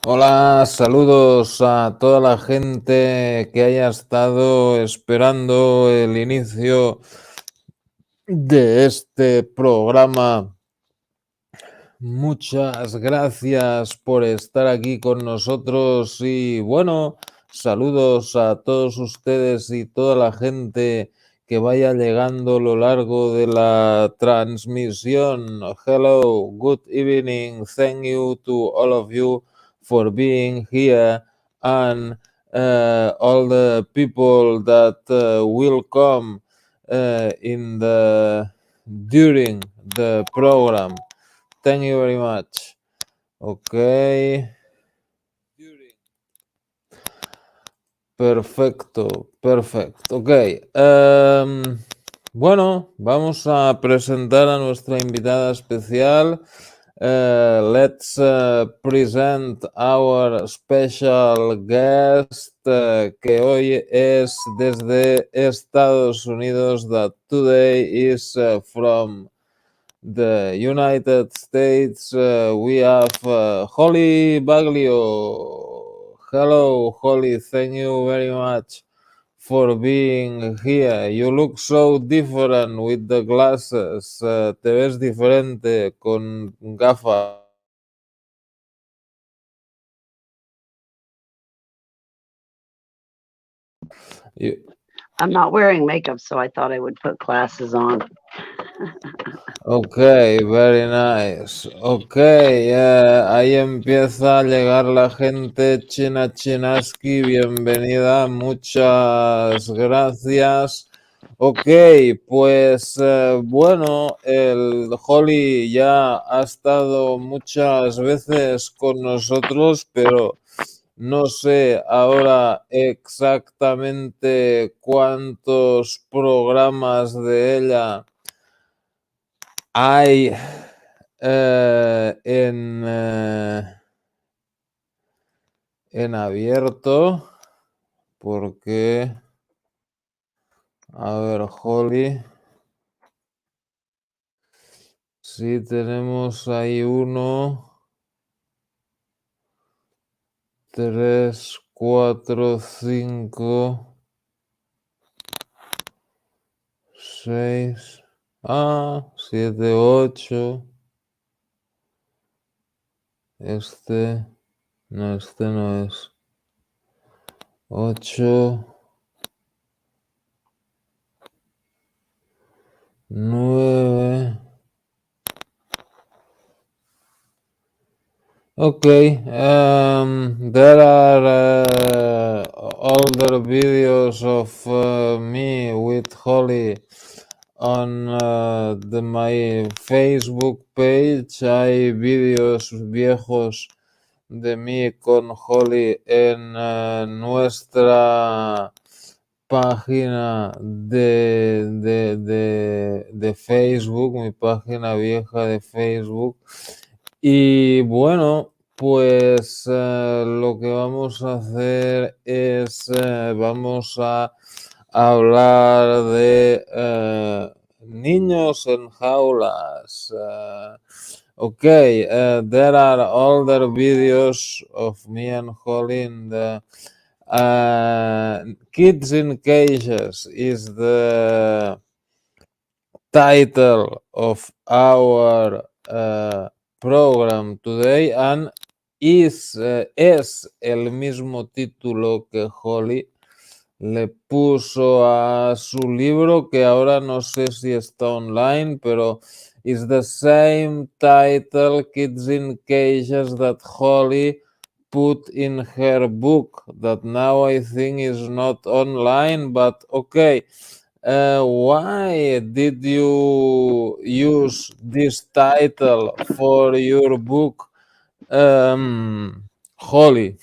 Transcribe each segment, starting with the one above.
Hola, saludos a toda la gente que haya estado esperando el inicio de este programa. Muchas gracias por estar aquí con nosotros y bueno, saludos a todos ustedes y toda la gente que vaya llegando a lo largo de la transmisión. Hello, good evening, thank you to all of you for being here and all the people that will come in the during the program. Thank you very much. Ok. Perfecto, perfecto. Ok. Bueno, vamos a presentar a nuestra invitada especial. Let's present our special guest, que hoy es desde Estados Unidos, that today is from the United States. We have Holly Baglio. Hello, Holly. Thank you very much for being here. You look so different with the glasses. Te ves diferente con gafas. I'm not wearing makeup, so I thought I would put glasses on. Ok, very nice. Ok, ahí empieza a llegar la gente. China Chinaski, bienvenida, muchas gracias. Ok, pues bueno, el Holly ya ha estado muchas veces con nosotros, pero no sé ahora exactamente cuántos programas de ella hay en abierto, porque, a ver, Holly, sí tenemos ahí 1, 3, 4, 5, 6, 7, 8. Este no es. 8, 9. Okay, there are older videos of me with Holly on my Facebook page. Hay vídeos viejos de mí con Holly en nuestra página de Facebook, mi página vieja de Facebook. Y bueno, pues lo que vamos a hacer es, vamos a hablar de niños en jaulas. Okay, there are older videos of me and Holly in the Kids in Cages is the title of our program today, and es el mismo título que Holly le puso a su libro, que ahora no sé si está online, pero is the same title, Kids in Cages, that Holly put in her book, that now I think is not online, but okay. Why did you use this title for your book, Holly?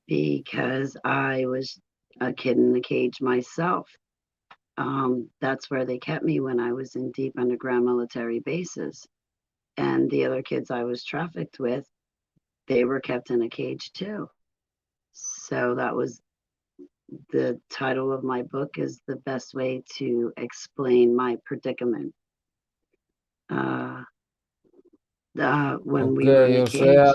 Because I was a kid in the cage myself. That's where they kept me when I was in deep underground military bases. And the other kids I was trafficked with, they were kept in a cage too. So that was the title of my book, is the best way to explain my predicament. when we Ok, were in the o cage. sea,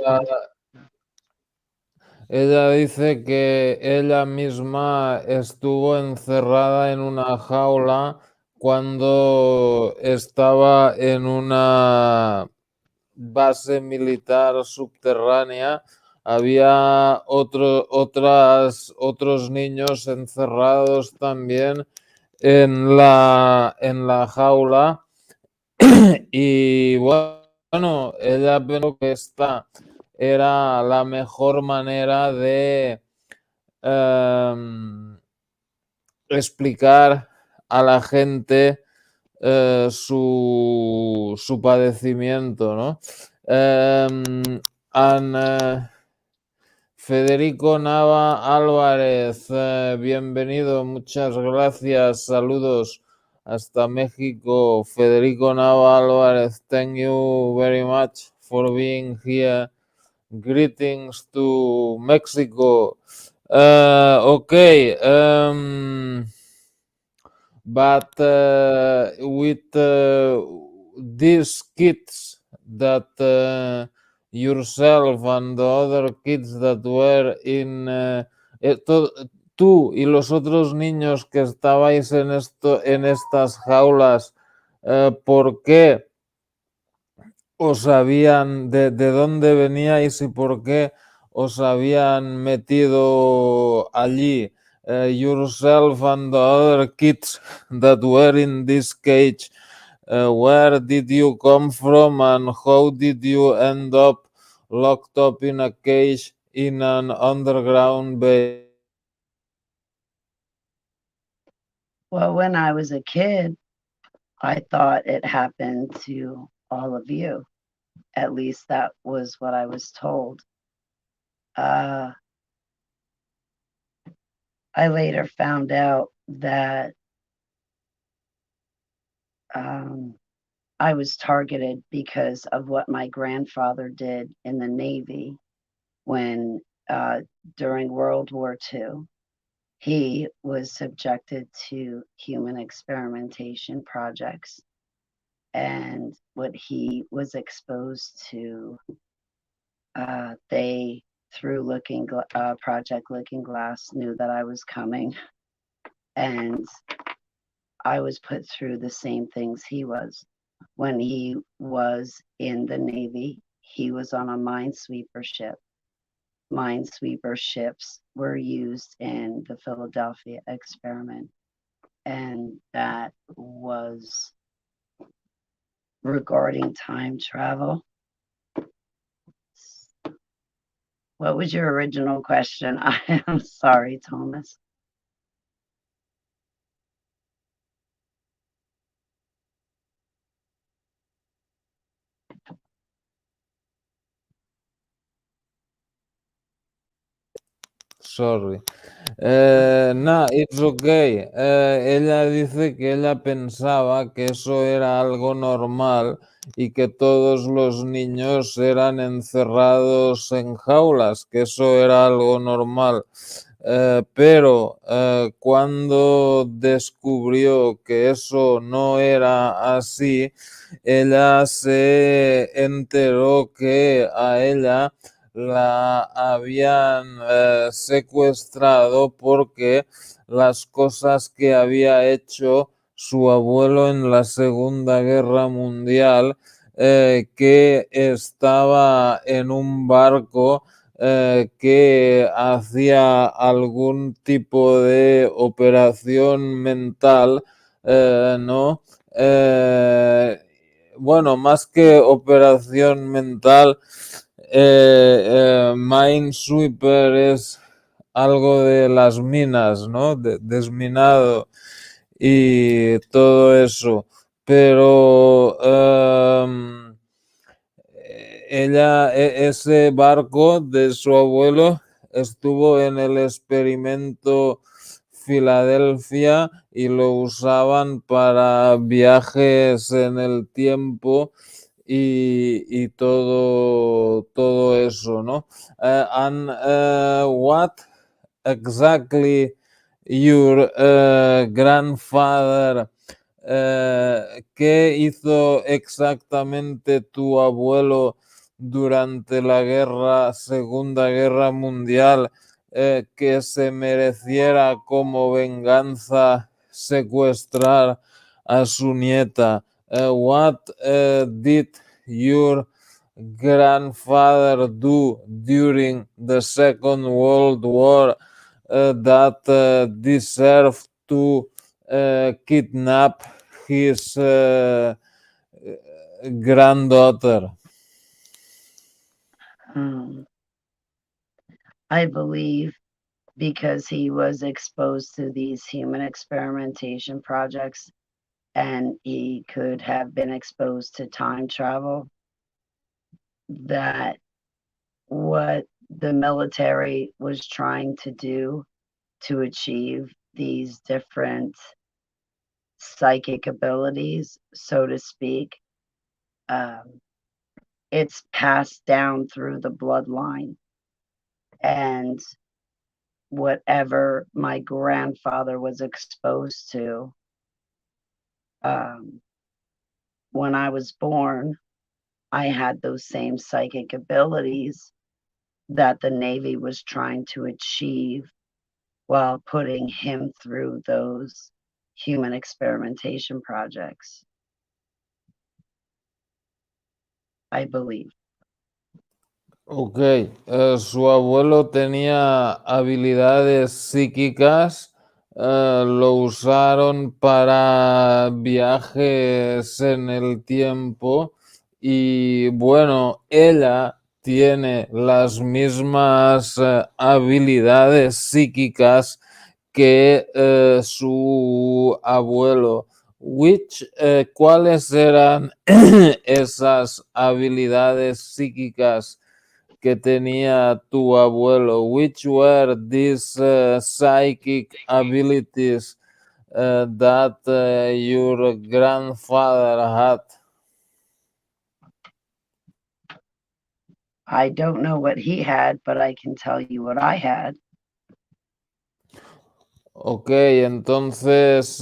ella dice que ella misma estuvo encerrada en una jaula cuando estaba en una base militar subterránea. Había otros niños encerrados también en la jaula y bueno, ella pensó que esta era la mejor manera de explicar a la gente su padecimiento, ¿no? Federico Nava Álvarez, bienvenido, muchas gracias, saludos hasta México. Federico Nava Álvarez, thank you very much for being here. Greetings to Mexico. Okay, but with these kids that yourself and the other kids that were in tú y los otros niños que estabais en estas jaulas, ¿por qué os habían, de dónde veníais y por qué os habían metido allí? Yourself and the other kids that were in this cage, where did you come from and how did you end up locked up in a cage in an underground base? Well, when I was a kid, I thought it happened to all of you. At least that was what I was told. I later found out that I was targeted because of what my grandfather did in the Navy when during World War II. He was subjected to human experimentation projects, and what he was exposed to, they through Project Looking Glass knew that I was coming, and I was put through the same things he was. When he was in the Navy, he was on a minesweeper ship. Minesweeper ships were used in the Philadelphia experiment, and that was regarding time travel. What was your original question? I am sorry, Thomas. Sorry. No, it's okay. Ella dice que ella pensaba que eso era algo normal y que todos los niños eran encerrados en jaulas, que eso era algo normal. Pero cuando descubrió que eso no era así, ella se enteró que a ella la habían secuestrado porque las cosas que había hecho su abuelo en la Segunda Guerra Mundial, que estaba en un barco que hacía algún tipo de operación mental, ¿no? Bueno, más que operación mental, Minesweeper es algo de las minas, ¿no? Desminado y todo eso. Pero ese barco de su abuelo estuvo en el experimento Filadelfia y lo usaban para viajes en el tiempo y todo eso, ¿no? And what exactly your grandfather ¿Qué hizo exactamente tu abuelo durante la Segunda Guerra Mundial que se mereciera como venganza secuestrar a su nieta? What did your grandfather do during the Second World War that deserved to kidnap his granddaughter? I believe because he was exposed to these human experimentation projects and he could have been exposed to time travel, that what the military was trying to do to achieve these different psychic abilities, so to speak, it's passed down through the bloodline. And whatever my grandfather was exposed to, when I was born, I had those same psychic abilities that the Navy was trying to achieve while putting him through those human experimentation projects, I believe. Ok, su abuelo tenía habilidades psíquicas, lo usaron para viajes en el tiempo y bueno, ella tiene las mismas habilidades psíquicas que su abuelo. ¿Cuáles eran esas habilidades psíquicas que tenía tu abuelo? Which were these psychic abilities that your grandfather had? I don't know what he had, but I can tell you what I had. Ok, entonces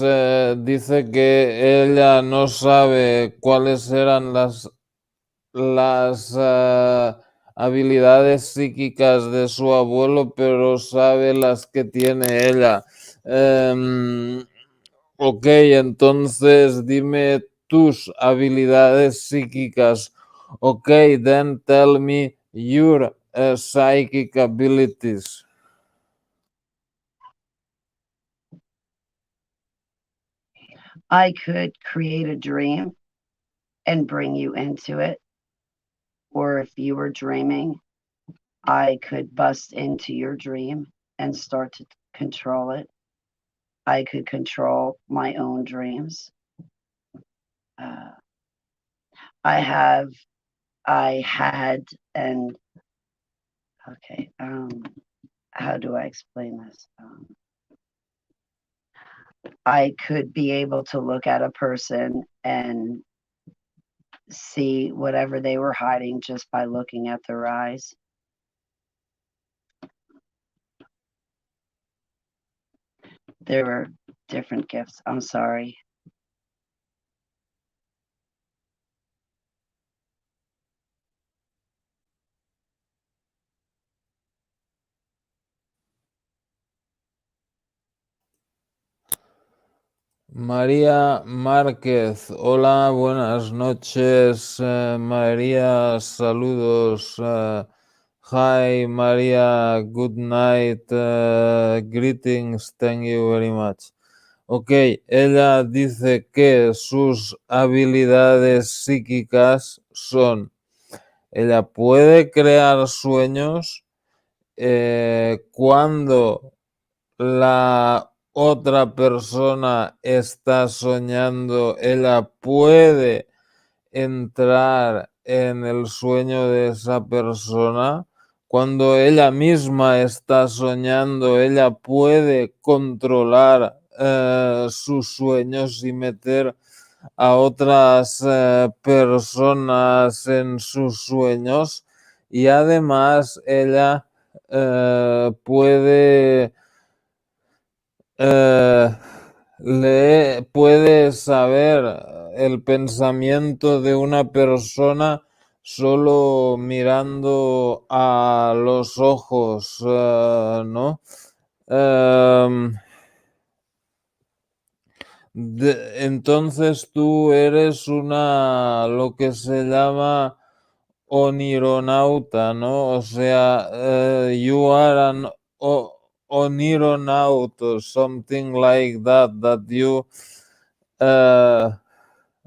dice que ella no sabe cuáles eran las habilidades psíquicas de su abuelo, pero sabe las que tiene ella. Ok, entonces dime tus habilidades psíquicas. Ok, then tell me your psychic abilities. I could create a dream and bring you into it. Or if you were dreaming, I could bust into your dream and start to control it. I could control my own dreams. I had, and okay, how do I explain this? I could be able to look at a person and see whatever they were hiding just by looking at their eyes. There were different gifts. I'm sorry. María Márquez, hola, buenas noches. María, saludos. Hi, María, good night. Greetings, thank you very much. Ok, ella dice que sus habilidades psíquicas son, ella puede crear sueños cuando la otra persona está soñando, ella puede entrar en el sueño de esa persona. Cuando ella misma está soñando, ella puede controlar sus sueños y meter a otras personas en sus sueños. Y además ella puede el pensamiento de una persona solo mirando a los ojos, ¿no? Entonces tú eres lo que se llama onironauta, ¿no? O sea, you are an onironaut or something like that you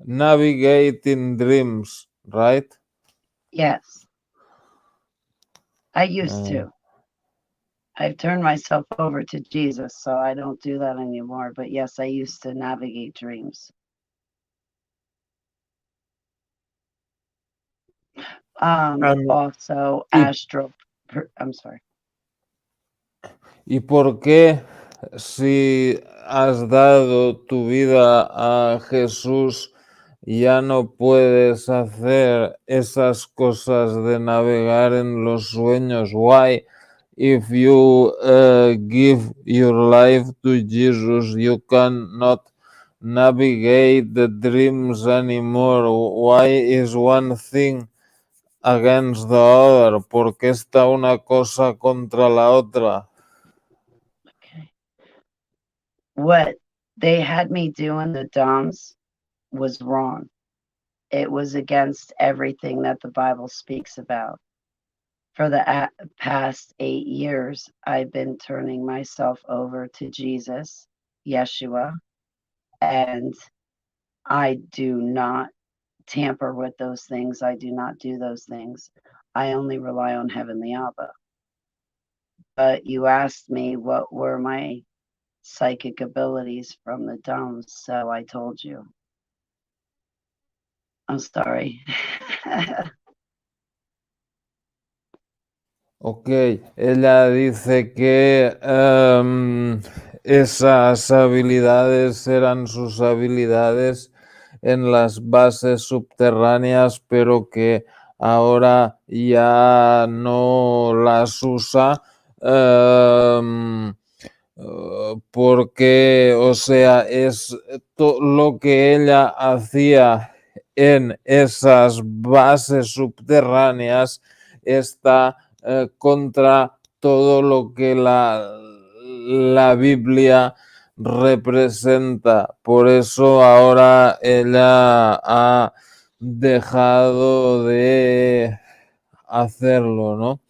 navigate in dreams, right? Yes, I used to. I've turned myself over to Jesus, so I don't do that anymore. But yes, I used to navigate dreams. Also, y, I'm sorry. ¿Y por qué, si has dado tu vida a Jesús, ya no puedes hacer esas cosas de navegar en los sueños? Why, if you give your life to Jesus, you cannot navigate the dreams anymore? Why is one thing against the other? ¿Por qué está una cosa contra la otra? Okay. What they had me do in the DOMS was wrong. It was against everything that the Bible speaks about. For the past 8 years, I've been turning myself over to Jesus, Yeshua, and I do not tamper with those things. I do not do those things. I only rely on Heavenly Abba. But you asked me what were my psychic abilities from the DOMS, so I told you. I'm sorry. Ok, ella dice que esas habilidades eran sus habilidades en las bases subterráneas, pero que ahora ya no las usa porque, o sea, es lo que ella hacía en esas bases subterráneas está contra todo lo que la Biblia representa. Por eso ahora ella ha dejado de hacerlo, ¿no?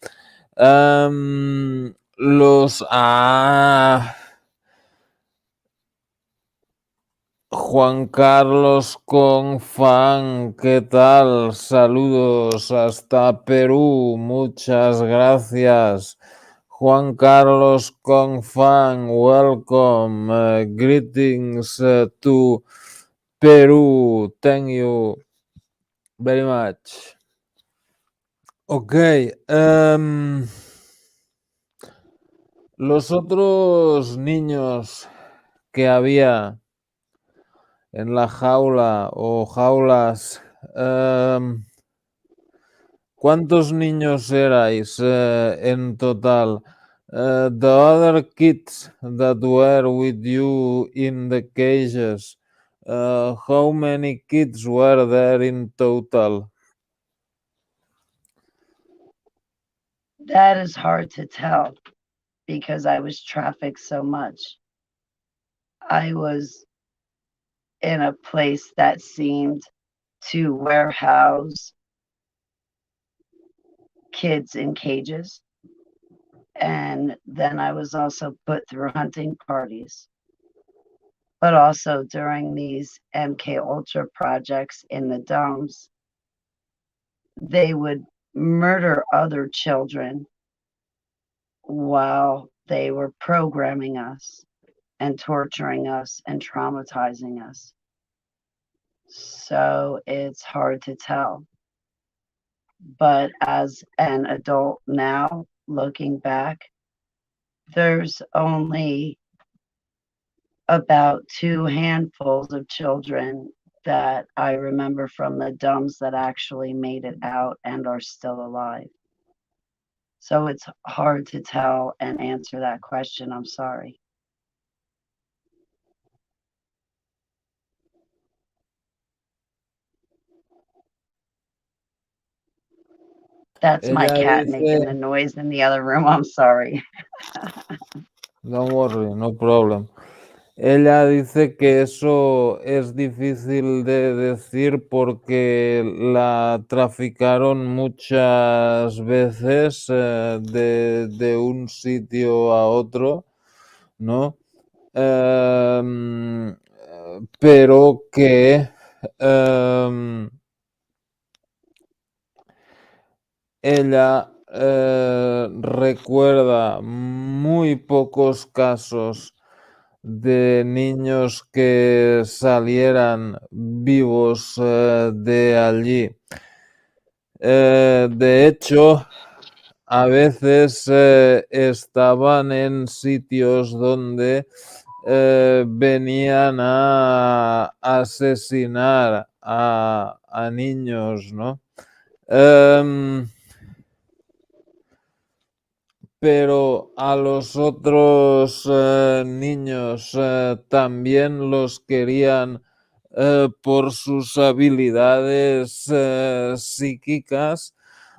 Juan Carlos Confan, ¿qué tal? Saludos hasta Perú, muchas gracias. Juan Carlos Confan, welcome, greetings to Peru, thank you very much. Ok, los otros niños que había en la jaula o jaulas, ¿cuántos niños erais en total? The other kids that were with you in the cages, how many kids were there in total? That is hard to tell because I was trafficked so much. I was in a place that seemed to warehouse kids in cages. And then I was also put through hunting parties. But also during these MK Ultra projects in the domes, they would murder other children while they were programming us and torturing us and traumatizing us. So it's hard to tell. But as an adult now, looking back, there's only about 2 handfuls of children that I remember from the DOMS that actually made it out and are still alive. So it's hard to tell and answer that question. I'm sorry. That's my Ella cat dice, making the noise in the other room. I'm sorry. don't worry, no problem. Ella dice que eso es difícil de decir porque la traficaron muchas veces de un sitio a otro, ¿no? Pero que ella recuerda muy pocos casos de niños que salieran vivos de allí. De hecho, a veces estaban en sitios donde venían a asesinar a niños, ¿no? Pero a los otros niños también los querían por sus habilidades psíquicas.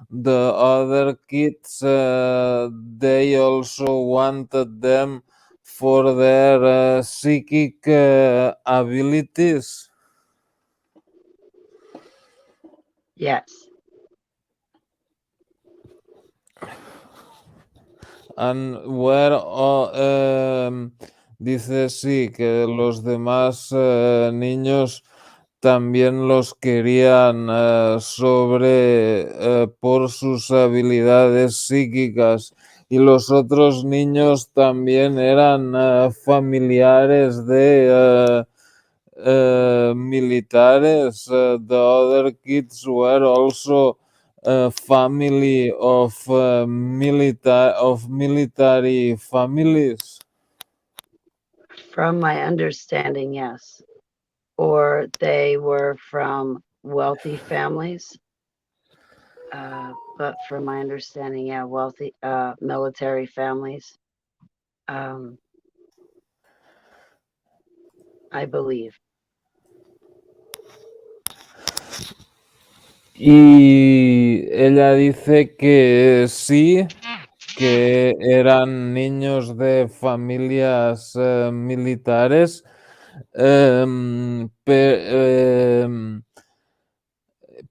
The other kids, they also wanted them for their psychic abilities. Yes. And where dice sí, que los demás niños también los querían por sus habilidades psíquicas, y los otros niños también eran familiares de militares. The other kids were also family of military families. From my understanding, yes. Or they were from wealthy families. But from my understanding, yeah, wealthy military families. I believe. Y ella dice que sí, que eran niños de familias militares,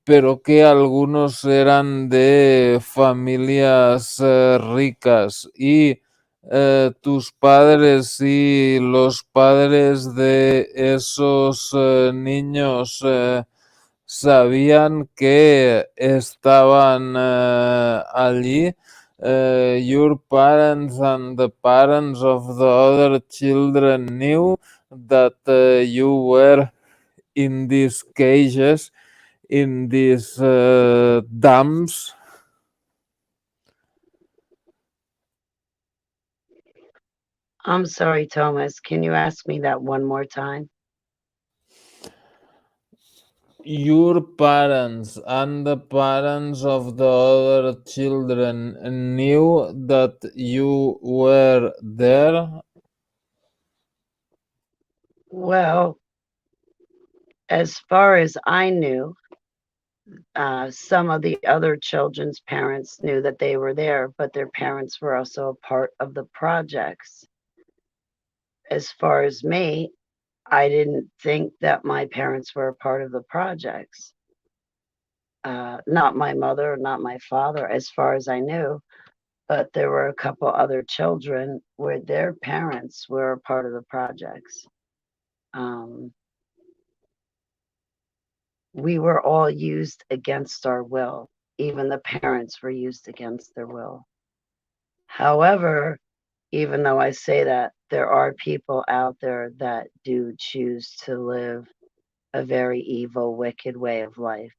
pero que algunos eran de familias ricas, y tus padres y los padres de esos niños sabían que estaban allí. Your parents and the parents of the other children knew that you were in these cages, in these dams. I'm sorry, Thomas. Can you ask me that one more time? Your parents and the parents of the other children knew that you were there? Well, as far as I knew, some of the other children's parents knew that they were there, but their parents were also a part of the projects. As far as me, I didn't think that my parents were a part of the projects. Not my mother, not my father, as far as I knew, but there were a couple other children where their parents were a part of the projects. We were all used against our will. Even the parents were used against their will. However, even though I say that, there are people out there that do choose to live a very evil, wicked way of life.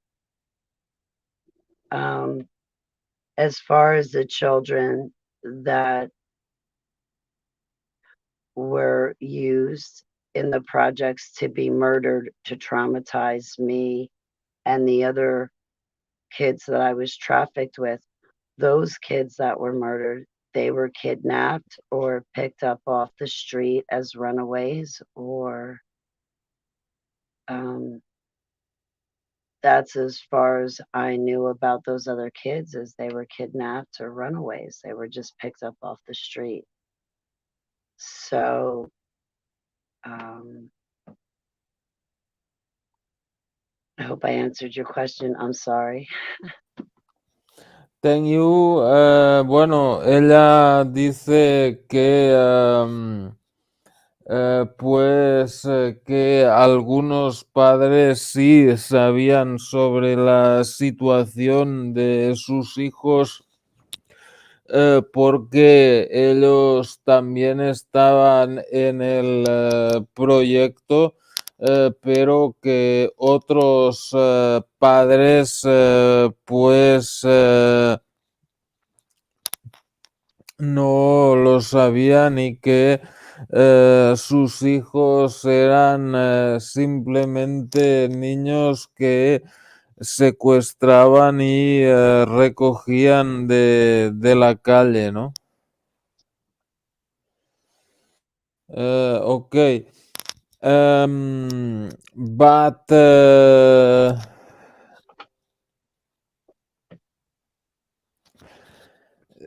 As far as the children that were used in the projects to be murdered to traumatize me and the other kids that I was trafficked with, those kids that were murdered, they were kidnapped or picked up off the street as runaways, or that's as far as I knew about those other kids, as they were kidnapped or runaways. They were just picked up off the street. So I hope I answered your question. I'm sorry. Thank you. Bueno, ella dice que pues que algunos padres sí sabían sobre la situación de sus hijos porque ellos también estaban en el proyecto, pero que otros padres pues no lo sabían y que sus hijos eran simplemente niños que secuestraban y recogían de la calle, ¿no? Okay. But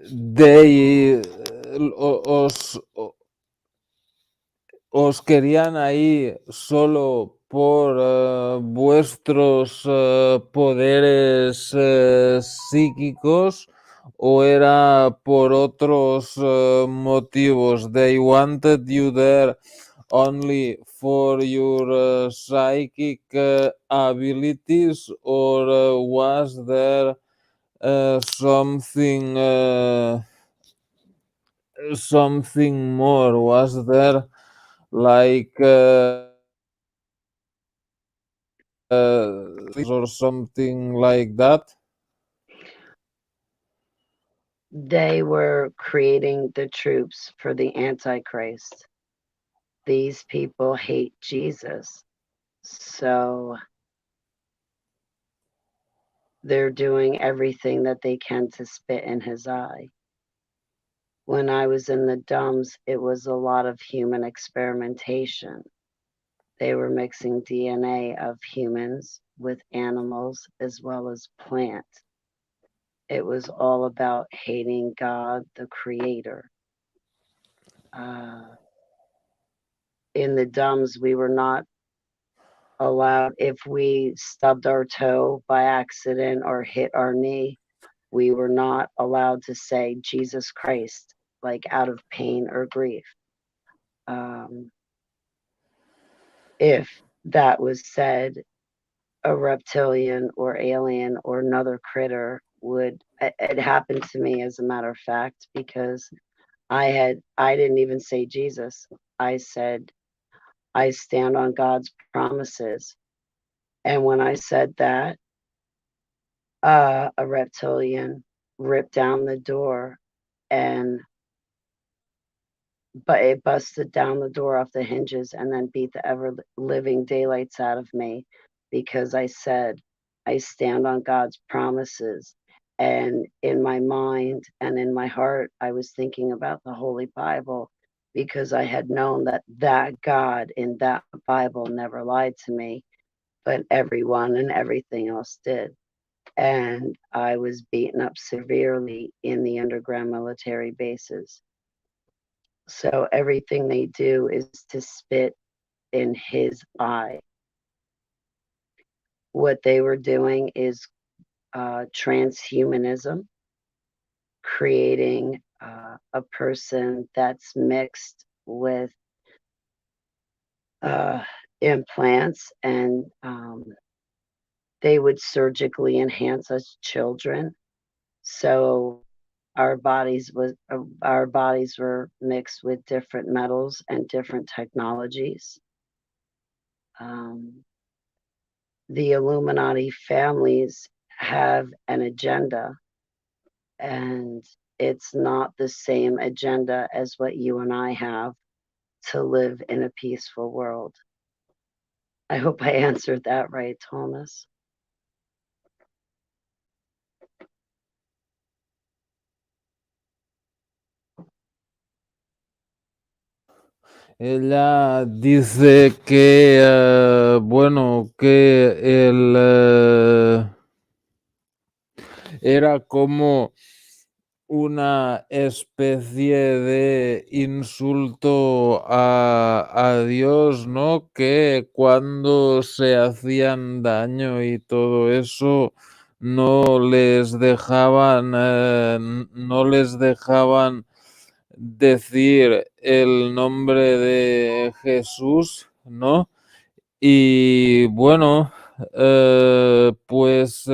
they os querían ahí solo por vuestros poderes psíquicos o era por otros motivos. They wanted you there only for your psychic abilities or was there something more? Was there like or something like that? They were creating the troops for the Antichrist. These people hate Jesus. So they're doing everything that they can to spit in his eye. When I was in the dumbs, it was a lot of human experimentation. They were mixing DNA of humans with animals as well as plants. It was all about hating God, the creator. In the dumbs, we were not allowed, if we stubbed our toe by accident or hit our knee, we were not allowed to say Jesus Christ, like out of pain or grief. If that was said, a reptilian or alien or another critter would, it happened to me as a matter of fact, because I didn't even say Jesus. I said, I stand on God's promises. And when I said that, a reptilian ripped down the door but it busted down the door off the hinges and then beat the ever living daylights out of me because I said, I stand on God's promises. And in my mind and in my heart, I was thinking about the Holy Bible because I had known that God in that Bible never lied to me, but everyone and everything else did. And I was beaten up severely in the underground military bases. So everything they do is to spit in his eye. What they were doing is transhumanism, creating a person that's mixed with implants, and they would surgically enhance us children. So our bodies were mixed with different metals and different technologies. The Illuminati families have an agenda, and it's not the same agenda as what you and I have to live in a peaceful world. I hope I answered that right, Thomas. Ella dice que, bueno, que era como una especie de insulto a Dios, ¿no? Que cuando se hacían daño y todo eso, no les dejaban decir el nombre de Jesús, ¿no? Y bueno, pues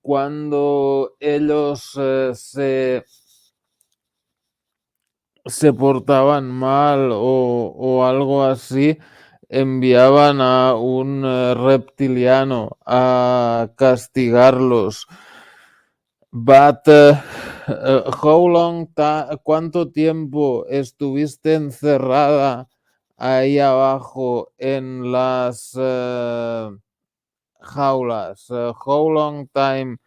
cuando ellos se portaban mal o algo así, enviaban a un reptiliano a castigarlos. But ¿cuánto tiempo estuviste encerrada ahí abajo en las jaulas? How long time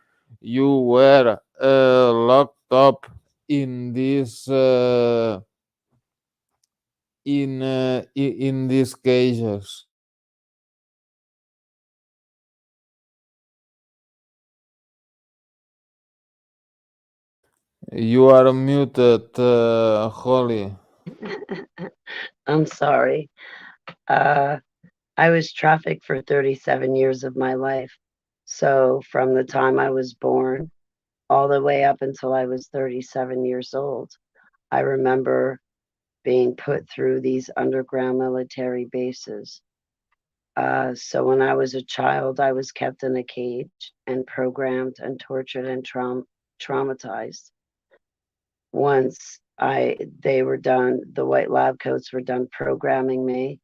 you were locked up in this in these cages? You are muted, Holly. I'm sorry. I was trafficked for 37 years of my life. So from the time I was born all the way up until I was 37 years old, I remember being put through these underground military bases. So when I was a child, I was kept in a cage and programmed and tortured and traumatized. Once they were done, the white lab coats were done programming me.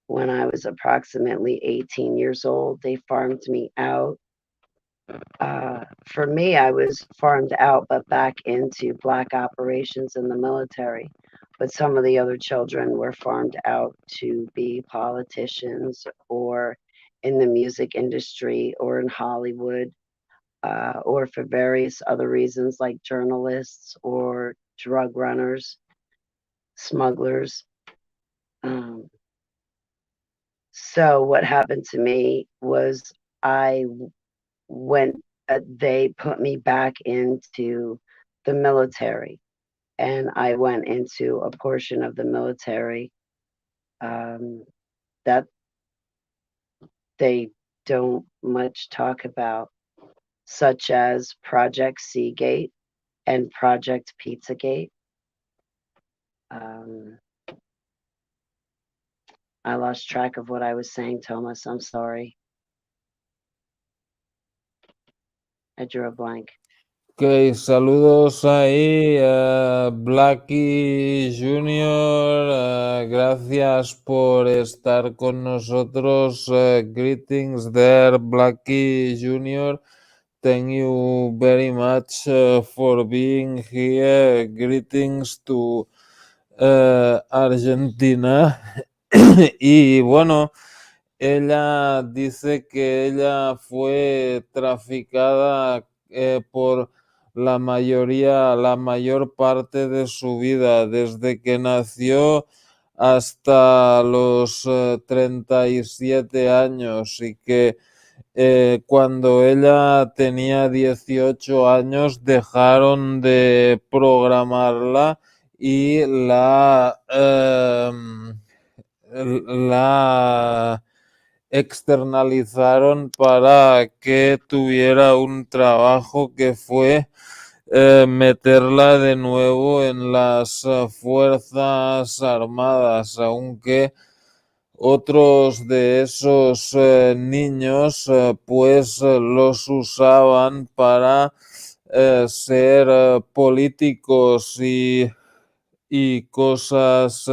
When I was approximately 18 years old, they farmed me out. For me, I was farmed out, but back into black operations in the military. But some of the other children were farmed out to be politicians or in the music industry or in Hollywood, or for various other reasons like journalists or drug runners, smugglers. So what happened to me was I went, they put me back into the military, and I went into a portion of the military that they don't much talk about, such as Project Seagate and Project Pizzagate. I lost track of what I was saying, Thomas. I'm sorry. I drew a blank. Ok, saludos ahí, Blackie Junior. Gracias por estar con nosotros. Greetings there, Blackie Junior. Thank you very much for being here. Greetings to Argentina. Y bueno, ella dice que ella fue traficada por la mayor parte de su vida, desde que nació hasta los 37 años, y que cuando ella tenía 18 años dejaron de programarla y la externalizaron para que tuviera un trabajo que fue meterla de nuevo en las Fuerzas Armadas, aunque otros de esos niños pues los usaban para ser políticos y cosas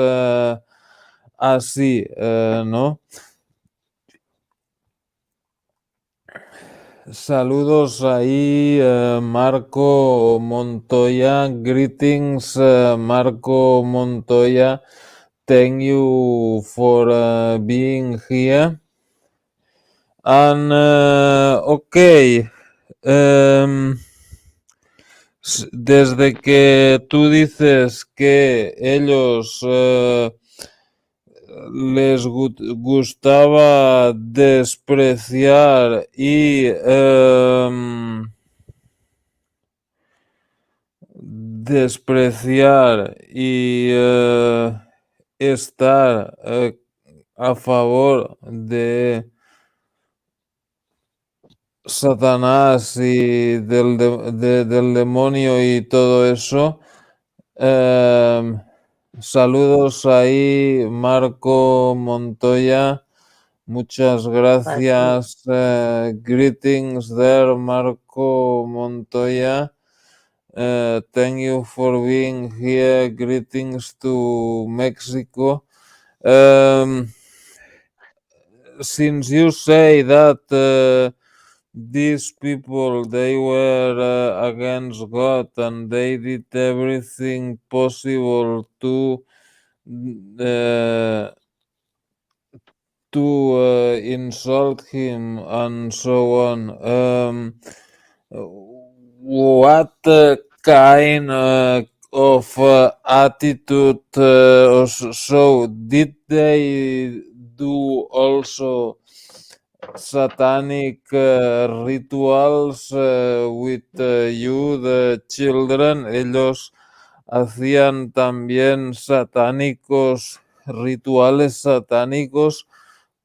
así, ¿no? Saludos ahí, Marco Montoya. Greetings, Marco Montoya. Thank you for being here. And okay, Desde que tú dices que ellos les gustaba despreciar y estar a favor de Satanás y del demonio y todo eso. Saludos ahí, Marco Montoya. Muchas gracias. Greetings there, Marco Montoya. Thank you for being here. Greetings to Mexico. Since you say that these people, they were against God and they did everything possible to insult him and so on. What kind of attitude? So did they do also satanic rituals with you, the children? Ellos hacían también rituales satánicos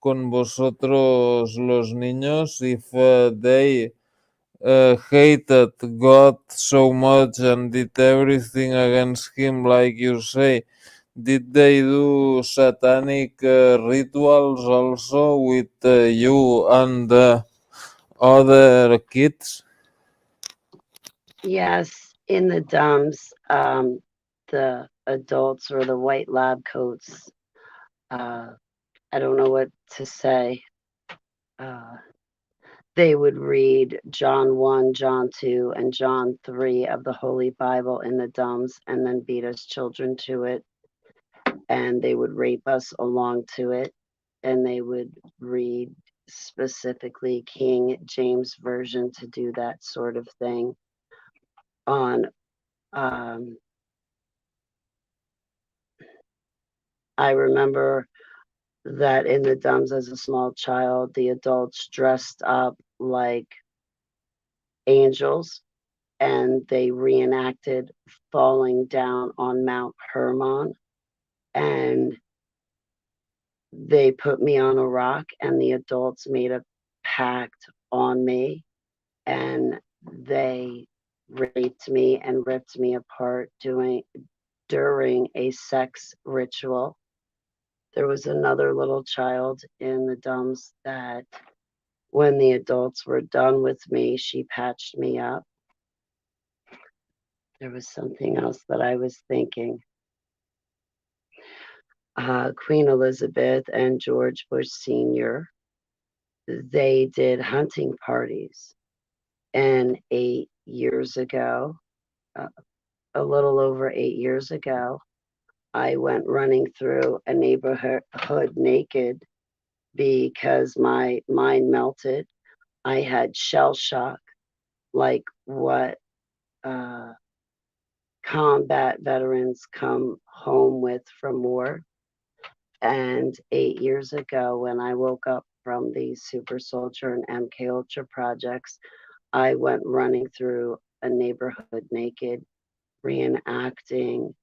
con vosotros los niños. If they hated God so much and did everything against him, like you say, did they do satanic rituals also with you and other kids? Yes, in the DUMS, the adults or the white lab coats, I don't know what to say. They would read John 1, John 2, and John 3 of the Holy Bible in the DUMS and then beat us children to it. And they would rape us along to it. And they would read specifically King James Version to do that sort of thing. I remember that in the DUMS as a small child, the adults dressed up like angels and they reenacted falling down on Mount Hermon, and they put me on a rock and the adults made a pact on me and they raped me and ripped me apart during a sex ritual. There was another little child in the DUMS that when the adults were done with me, she patched me up. There was something else that I was thinking. Queen Elizabeth and George Bush Sr., they did hunting parties. And 8 years ago, a little over 8 years ago, I went running through a neighborhood naked because my mind melted. I had shell shock, like what combat veterans come home with from war. And 8 years ago, when I woke up from the Super Soldier and MK Ultra projects, I went running through a neighborhood naked, reenacting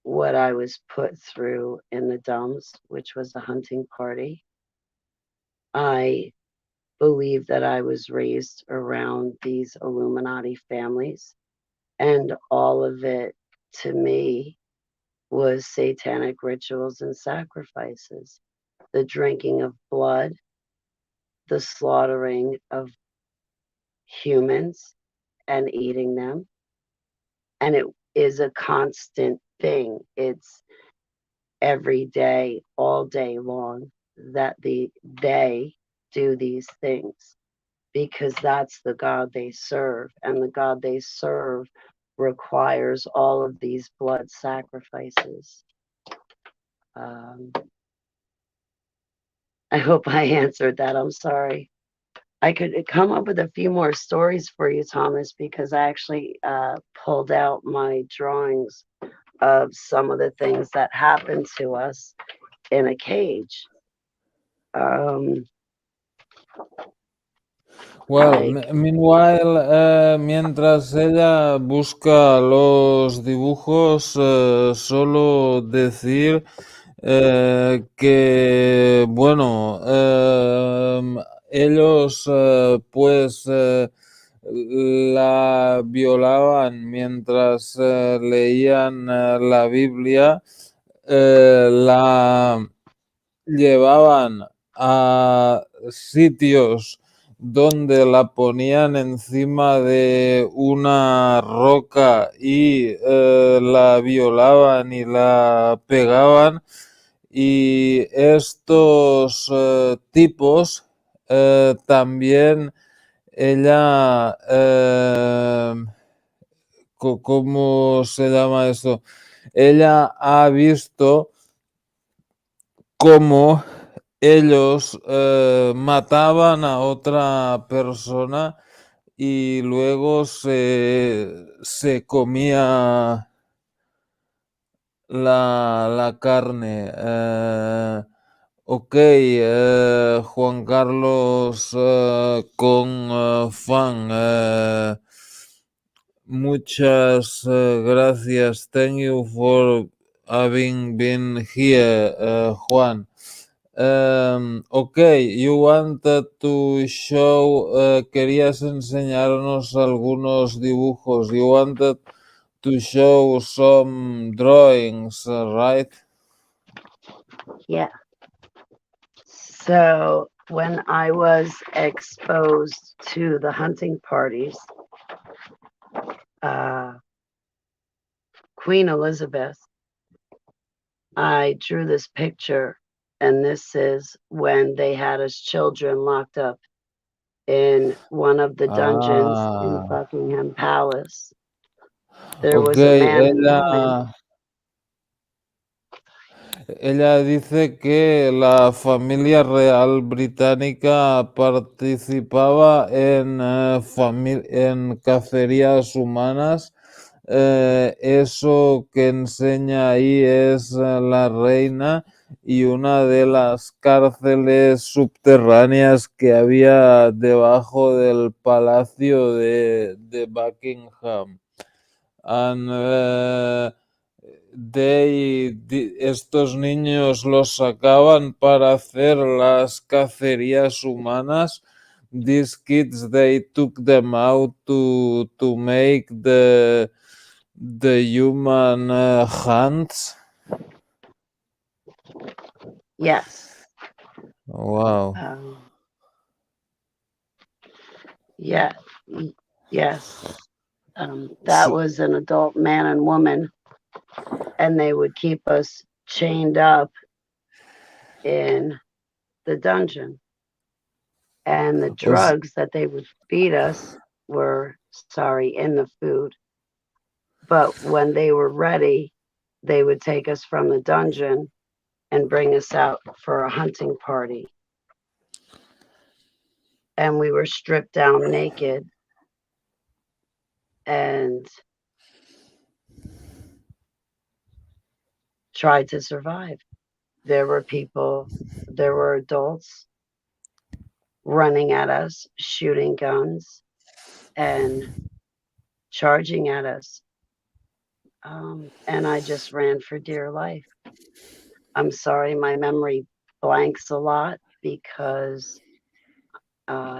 what I was put through in the DUMS, which was a hunting party. I believe that I was raised around these Illuminati families, and all of it to me was satanic rituals and sacrifices, the drinking of blood, the slaughtering of humans and eating them. And it is a constant thing. It's every day, all day long, that they do these things because that's the God they serve. And the God they serve requires all of these blood sacrifices. I hope I answered that. I'm sorry. I could come up with a few more stories for you, Thomas, because I actually pulled out my drawings of some of the things that happened to us in a cage. Well, Like, meanwhile, mientras ella busca los dibujos, solo decir que, bueno, ellos pues la violaban mientras leían la Biblia, la llevaban a sitios donde la ponían encima de una roca y la violaban y la pegaban. Y estos tipos también ella, ¿cómo se llama esto? Ella ha visto cómo ellos mataban a otra persona y luego se comía la carne. Ok, Juan Carlos con Fan. Muchas gracias. Thank you for having been here, Juan. Ok, you wanted to show, querías enseñarnos algunos dibujos. You wanted to show some drawings, right? yeah. So when I was exposed to the hunting parties, Queen Elizabeth, I drew this picture, and this is when they had us children locked up in one of the dungeons in Ah, Buckingham Palace. There ok, was a man and woman. ella dice que la familia real británica participaba en cacerías humanas. Eso que enseña ahí es la reina y una de las cárceles subterráneas que había debajo del palacio de Buckingham. And, estos niños los sacaban para hacer las cacerías humanas. These kids, they took them out to make the human hunts. Yes. Wow. Yeah. Yes. That was an adult man and woman, and they would keep us chained up in the dungeon. And the drugs that they would feed us were, in the food. But when they were ready, they would take us from the dungeon and bring us out for a hunting party. And we were stripped down naked and tried to survive. There were adults running at us, shooting guns, and charging at us. And I just ran for dear life. I'm sorry, my memory blanks a lot because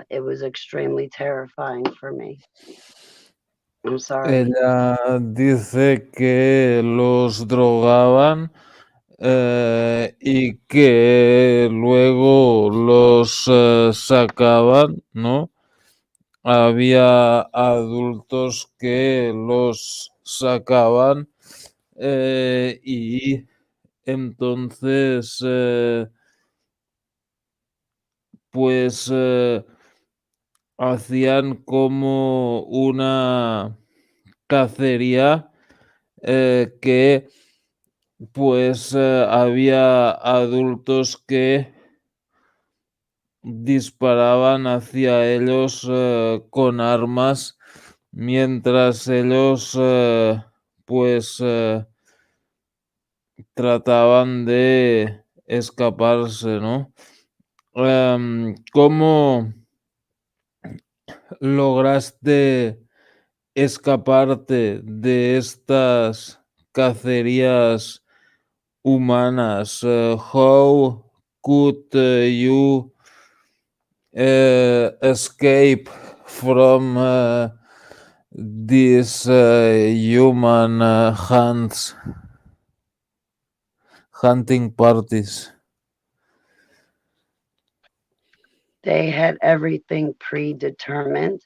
it was extremely terrifying for me. I'm sorry. Ella dice que los drogaban y que luego los sacaban, ¿no? Había adultos que los sacaban y entonces pues hacían como una cacería que pues había adultos que disparaban hacia ellos con armas mientras ellos pues trataban de escaparse, ¿no? ¿Cómo lograste escaparte de estas cacerías humanas? How could you escape from these human hunting parties? They had everything predetermined.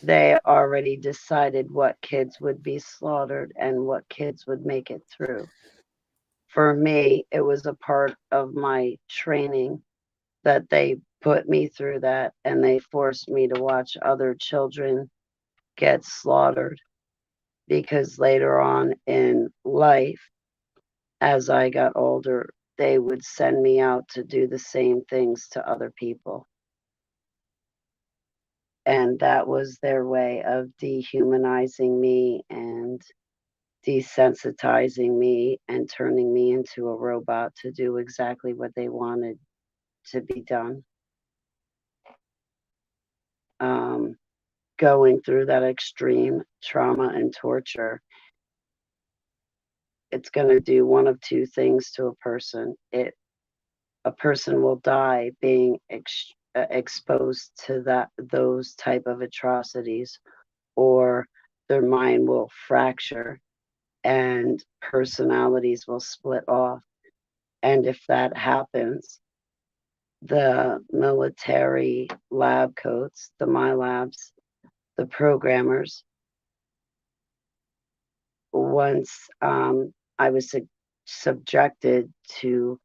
They already decided what kids would be slaughtered and what kids would make it through. For me, it was a part of my training that they put me through that, and they forced me to watch other children get slaughtered, because later on in life, as I got older, they would send me out to do the same things to other people. And that was their way of dehumanizing me and desensitizing me and turning me into a robot to do exactly what they wanted to be done. Going through that extreme trauma and torture, it's going to do one of two things to a person. A person will die being exposed to those type of atrocities, or their mind will fracture and personalities will split off. And if that happens, the military lab coats, the MyLabs, the programmers, once I was subjected to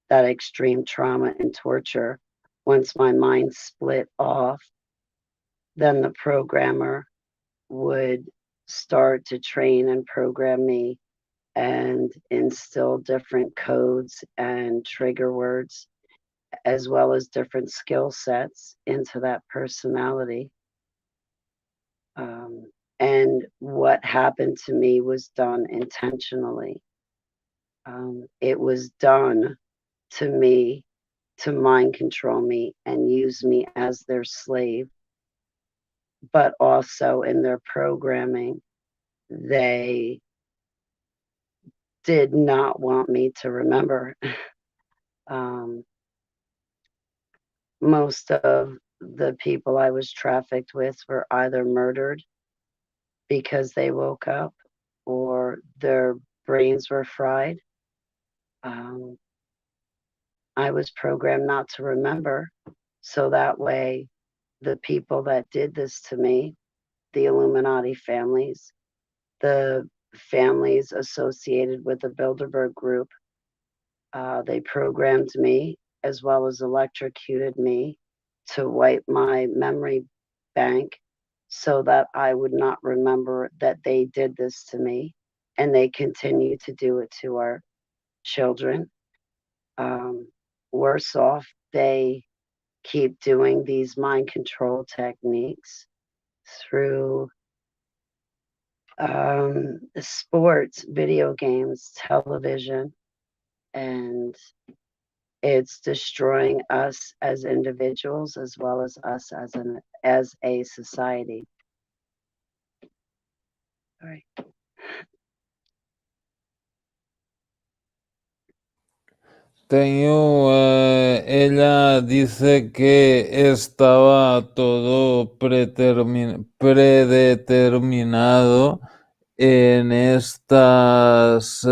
that extreme trauma and torture, once my mind split off, then the programmer would start to train and program me and instill different codes and trigger words, as well as different skill sets into that personality. And what happened to me was done intentionally. It was done to me to mind control me and use me as their slave. But also in their programming, they did not want me to remember. Most of the people I was trafficked with were either murdered because they woke up or their brains were fried. I was programmed not to remember, so that way the people that did this to me, the Illuminati families, the families associated with the Bilderberg group, they programmed me as well as electrocuted me to wipe my memory bank so that I would not remember that they did this to me, and they continue to do it to our children. Worse off, they keep doing these mind control techniques through sports, video games, television, and it's destroying us as individuals as well as us as a society. All right. Ella dice que estaba todo predeterminado en estas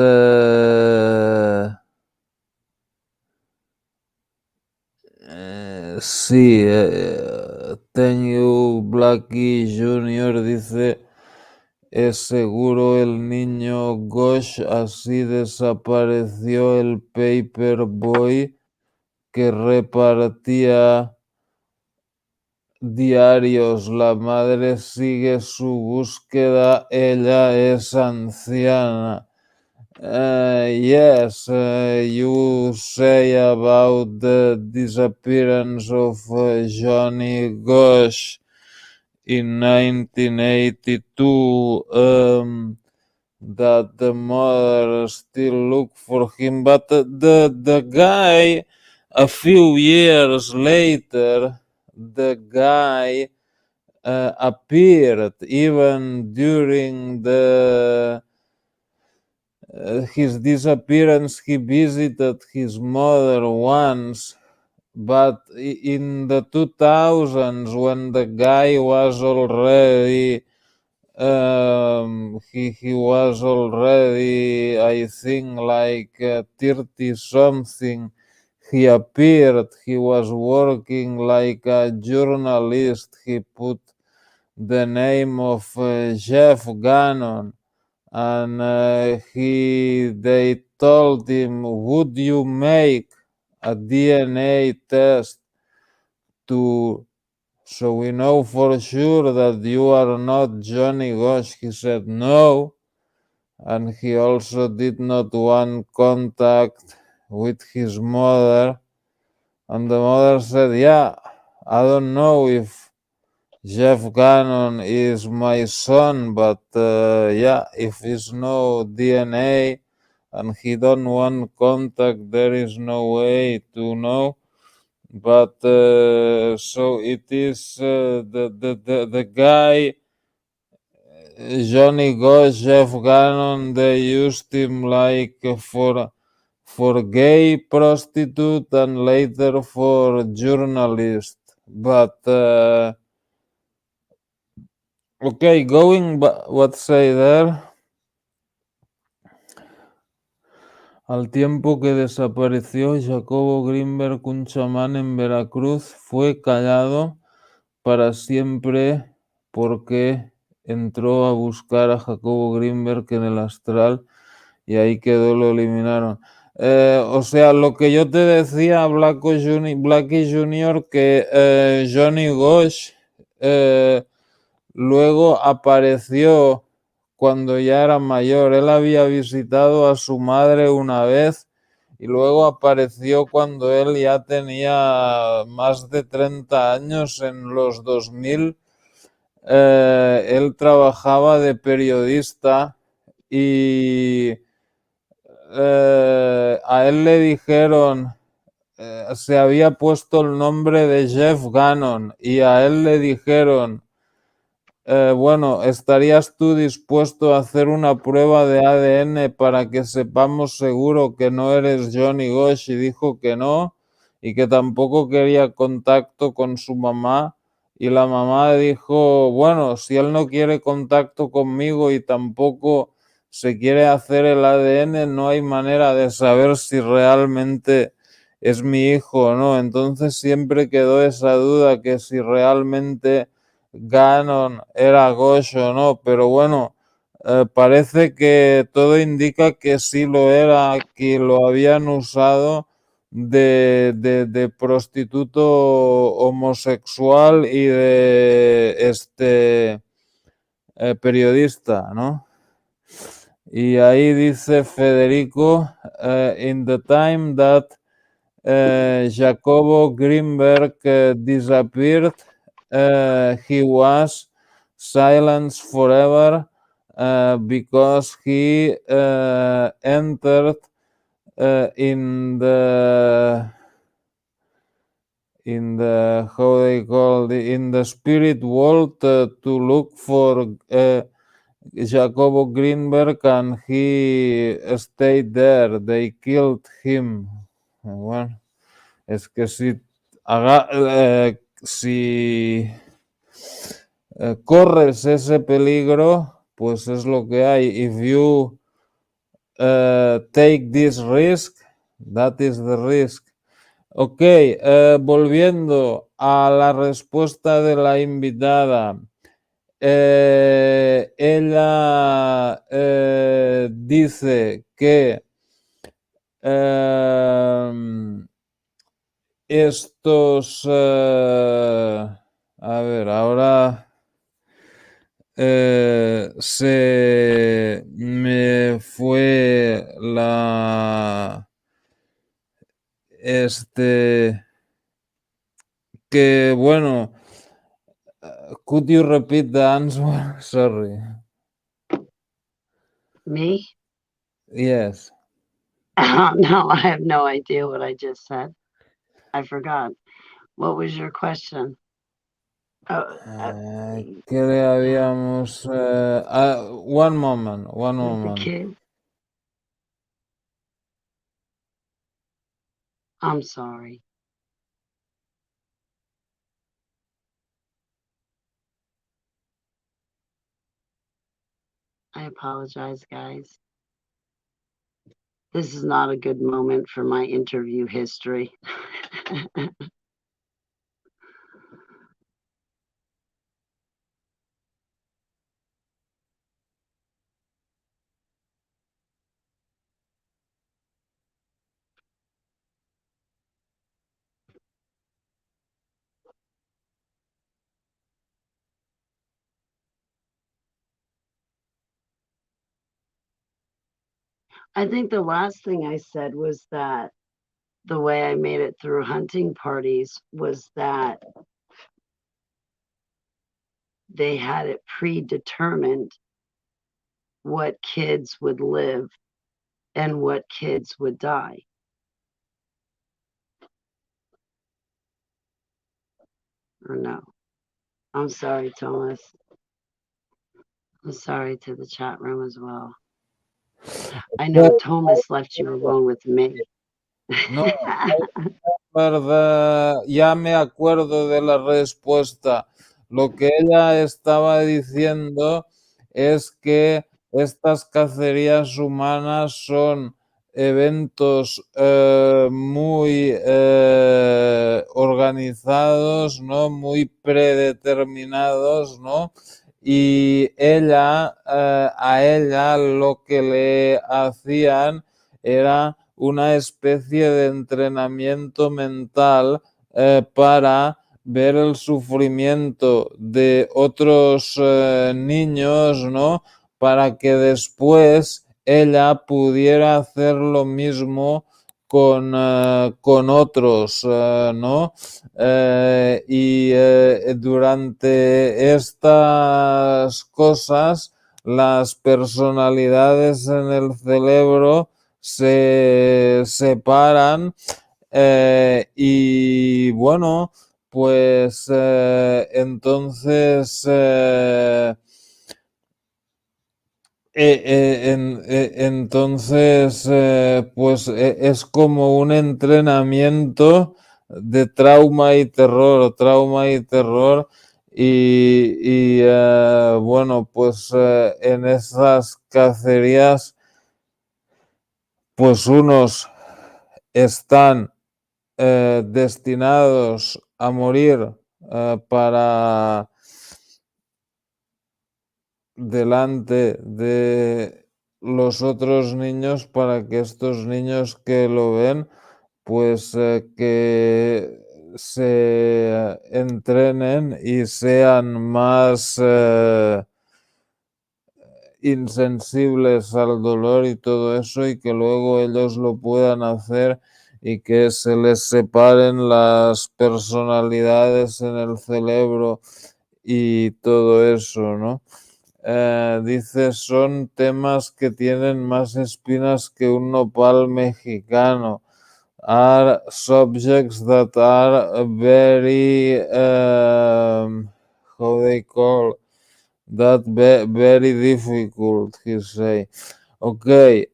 sí, Tenyu Blackie Jr. dice: es seguro el niño Gosh, así desapareció el paperboy que repartía diarios. La madre sigue su búsqueda, ella es anciana. Yes, you say about the disappearance of Johnny Gosh in 1982, that the mother still look for him, but the guy, a few years later, the guy appeared even during his disappearance. He visited his mother once, but in the 2000s, when the guy was already he was already, I think, like 30 something. He appeared. He was working like a journalist. He put the name of Jeff Gannon, and they told him, would you make a DNA test to so we know for sure that you are not Johnny Gosh? He said no, and he also did not want contact with his mother. And the mother said, yeah, I don't know if Jeff Gannon is my son, but yeah, if it's no DNA and he don't want contact, there is no way to know. But so it is the guy Johnny Gosh, Jeff Gannon. They used him like for gay prostitute and later for journalist. But okay, going what say there. Al tiempo que desapareció Jacobo Greenberg, un chamán en Veracruz, fue callado para siempre porque entró a buscar a Jacobo Greenberg en el astral y ahí quedó, lo eliminaron. O sea, lo que yo te decía, Blackie Jr., que Johnny Gosh luego apareció cuando ya era mayor. Él había visitado a su madre una vez y luego apareció cuando él ya tenía más de 30 años, en los 2000. Él trabajaba de periodista y a él le dijeron, se había puesto el nombre de Jeff Gannon y a él le dijeron, bueno, ¿estarías tú dispuesto a hacer una prueba de ADN para que sepamos seguro que no eres Johnny Gosh? Y dijo que no, y que tampoco quería contacto con su mamá. Y la mamá dijo, bueno, si él no quiere contacto conmigo y tampoco se quiere hacer el ADN, no hay manera de saber si realmente es mi hijo o no. Entonces siempre quedó esa duda que si realmente Gannon era Gosh o no, pero bueno, parece que todo indica que sí lo era, que lo habían usado de prostituto homosexual y de periodista, ¿no? Y ahí dice Federico, in the time that Jacobo Greenberg disappeared, he was silenced forever because he entered in the how they call in the spirit world to look for Jacobo Greenberg, and he stayed there. They killed him. Bueno, es que si corres ese peligro, pues es lo que hay. If you take this risk, that is the risk. Ok, volviendo a la respuesta de la invitada. Ella dice que estos, a ver, ahora se me fue la... que bueno, could you repeat the answer? Sorry. Me? Yes. No, I have no idea what I just said. I forgot. What was your question? ¿Qué le habíamos... one moment, one With the moment. kid? I'm sorry. I apologize, guys. This is not a good moment for my interview history. I think the last thing I said was that the way I made it through hunting parties was that they had it predetermined what kids would live and what kids would die. Or no. I'm sorry, Thomas. I'm sorry to the chat room as well. I know Thomas left you alone with me. No, verdad, ya me acuerdo de la respuesta. Lo que ella estaba diciendo es que estas cacerías humanas son eventos muy organizados, ¿no? Muy predeterminados, ¿no? Y ella, a ella lo que le hacían era una especie de entrenamiento mental para ver el sufrimiento de otros niños, ¿no? Para que después ella pudiera hacer lo mismo con otros, ¿no? Y durante estas cosas, las personalidades en el cerebro se separan y bueno, pues entonces entonces pues es como un entrenamiento de trauma y terror y bueno, pues en esas cacerías pues unos están destinados a morir para delante de los otros niños, para que estos niños que lo ven, pues que se entrenen y sean más insensibles al dolor y todo eso, y que luego ellos lo puedan hacer y que se les separen las personalidades en el cerebro y todo eso, ¿no? Dice, son temas que tienen más espinas que un nopal mexicano. Are subjects that are very, how they call that, very difficult, he say. Okay,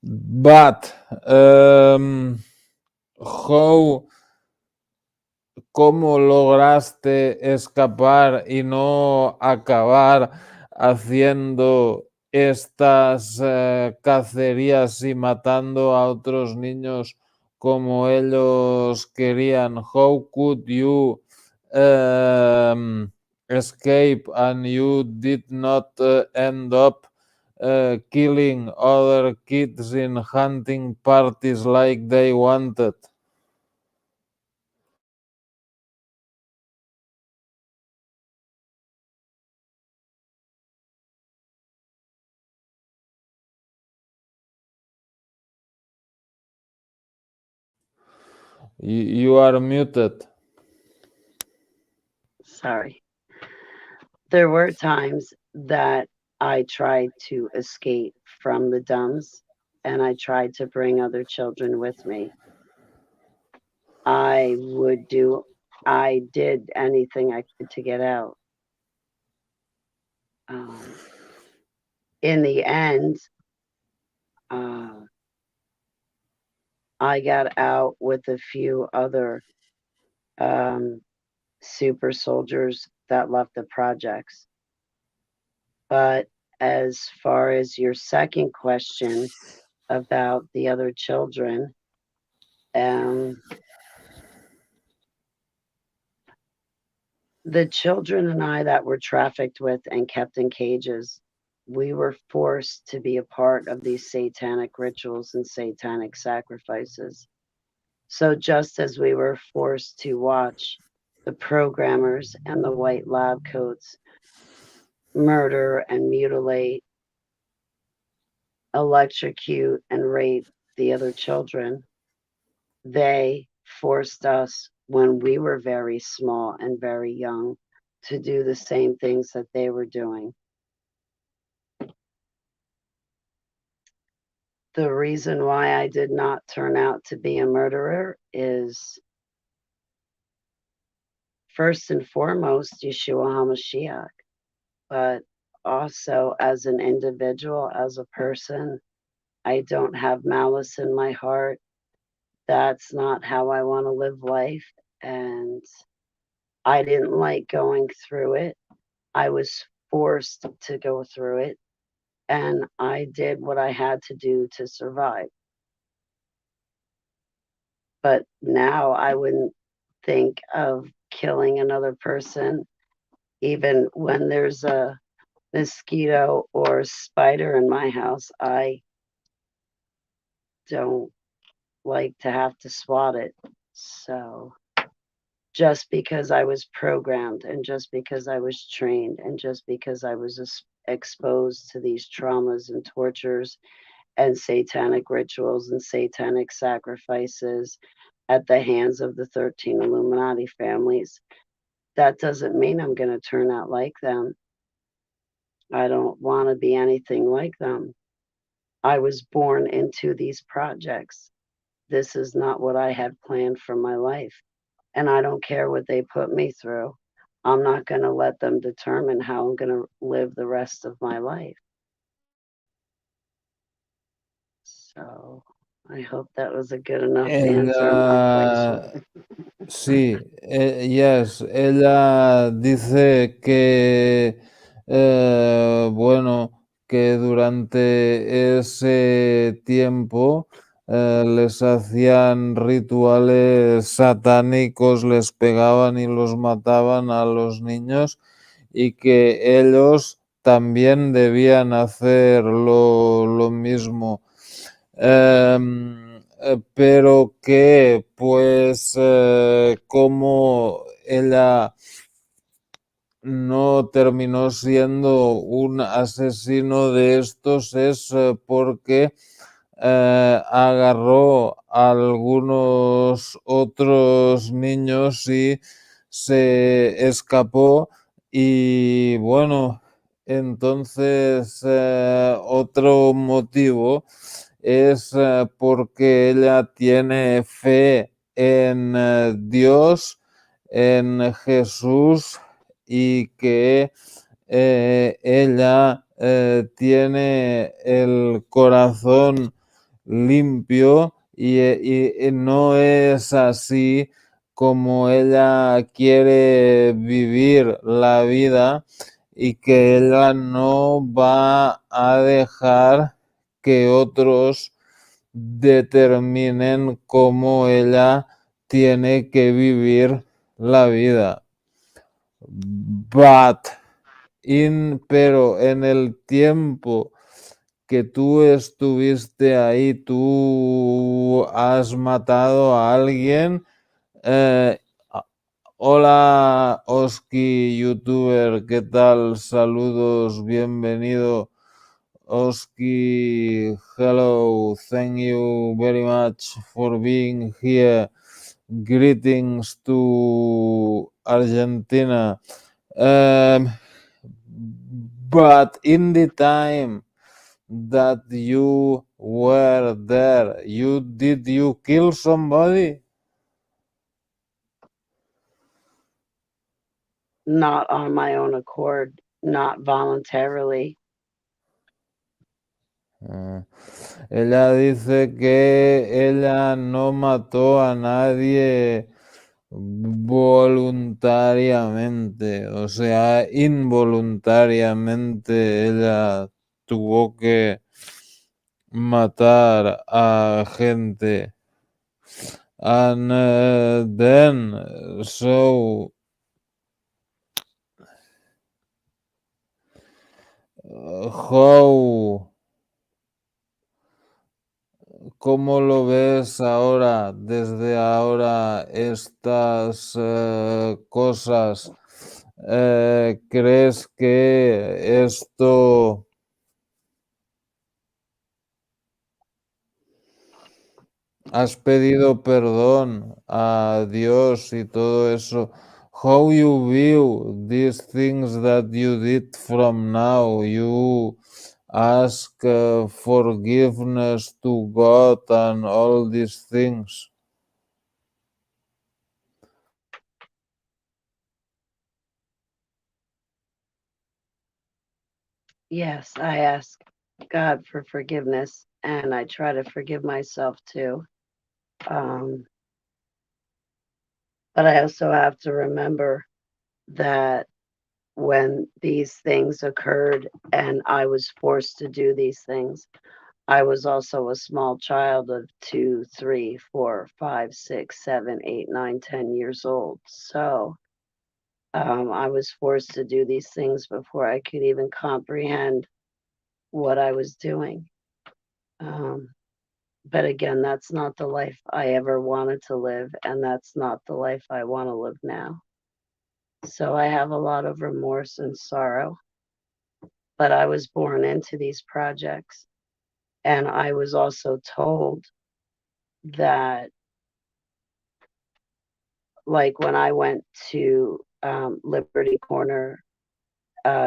but how, ¿cómo lograste escapar y no acabar haciendo estas cacerías y matando a otros niños como ellos querían? How could you escape and you did not end up killing other kids in hunting parties like they wanted? You are muted. Sorry. There were times that I tried to escape from the dumbs, and I tried to bring other children with me. I did anything I could to get out. In the end, I got out with a few other super soldiers that left the projects. But as far as your second question about the other children, the children and I that were trafficked with and kept in cages, we were forced to be a part of these satanic rituals and satanic sacrifices. So just as we were forced to watch the programmers and the white lab coats murder and mutilate, electrocute and rape the other children, they forced us when we were very small and very young to do the same things that they were doing. The reason why I did not turn out to be a murderer is, first and foremost, Yeshua HaMashiach, but also as an individual, as a person, I don't have malice in my heart. That's not how I want to live life, and I didn't like going through it. I was forced to go through it, and I did what I had to do to survive. But now I wouldn't think of killing another person, even when there's a mosquito or a spider in my house. I don't like to have to swat it. So just because I was programmed, and just because I was trained, and just because I was exposed to these traumas and tortures and satanic rituals and satanic sacrifices at the hands of the 13 Illuminati families, that doesn't mean I'm going to turn out like them. I don't want to be anything like them. I was born into these projects. This is not what I had planned for my life. And I don't care what they put me through. I'm not going to let them determine how I'm going to live the rest of my life. So I hope that was a good enough answer on my question. Sí, yes, ella dice que, bueno, que durante ese tiempo les hacían rituales satánicos, les pegaban y los mataban a los niños y que ellos también debían hacer lo mismo. Pero que pues como ella no terminó siendo un asesino de estos es porque agarró a algunos otros niños y se escapó y bueno, entonces otro motivo es porque ella tiene fe en Dios, en Jesús y que ella tiene el corazón limpio y no es así como ella quiere vivir la vida y que ella no va a dejar que otros determinen cómo ella tiene que vivir la vida. Pero en el tiempo que tú estuviste ahí, tú has matado a alguien. Hola, Oski, youtuber, ¿qué tal? Saludos, bienvenido. Oski, hello, thank you very much for being here. greetings to Argentina. But in the time that you were there, did you kill somebody? Not on my own accord, not voluntarily. Ella dice que ella no mató a nadie voluntariamente, o sea, involuntariamente ella tuvo que matar a gente. And then, so, how, ¿cómo lo ves ahora, desde ahora, estas cosas? ¿Crees que esto has pedido perdón a Dios y todo eso? How you view these things that you did from now? You ask forgiveness to God and all these things. Yes, I ask God for forgiveness, and I try to forgive myself too. But I also have to remember that when these things occurred and I was forced to do these things, I was also a small child of 2, 3, 4, 5, 6, 7, 8, 9, 10 years old. So I was forced to do these things before I could even comprehend what I was doing. But again, that's not the life I ever wanted to live, and that's not the life I want to live now. So I have a lot of remorse and sorrow. But I was born into these projects, and I was also told that, like when I went to Liberty Corner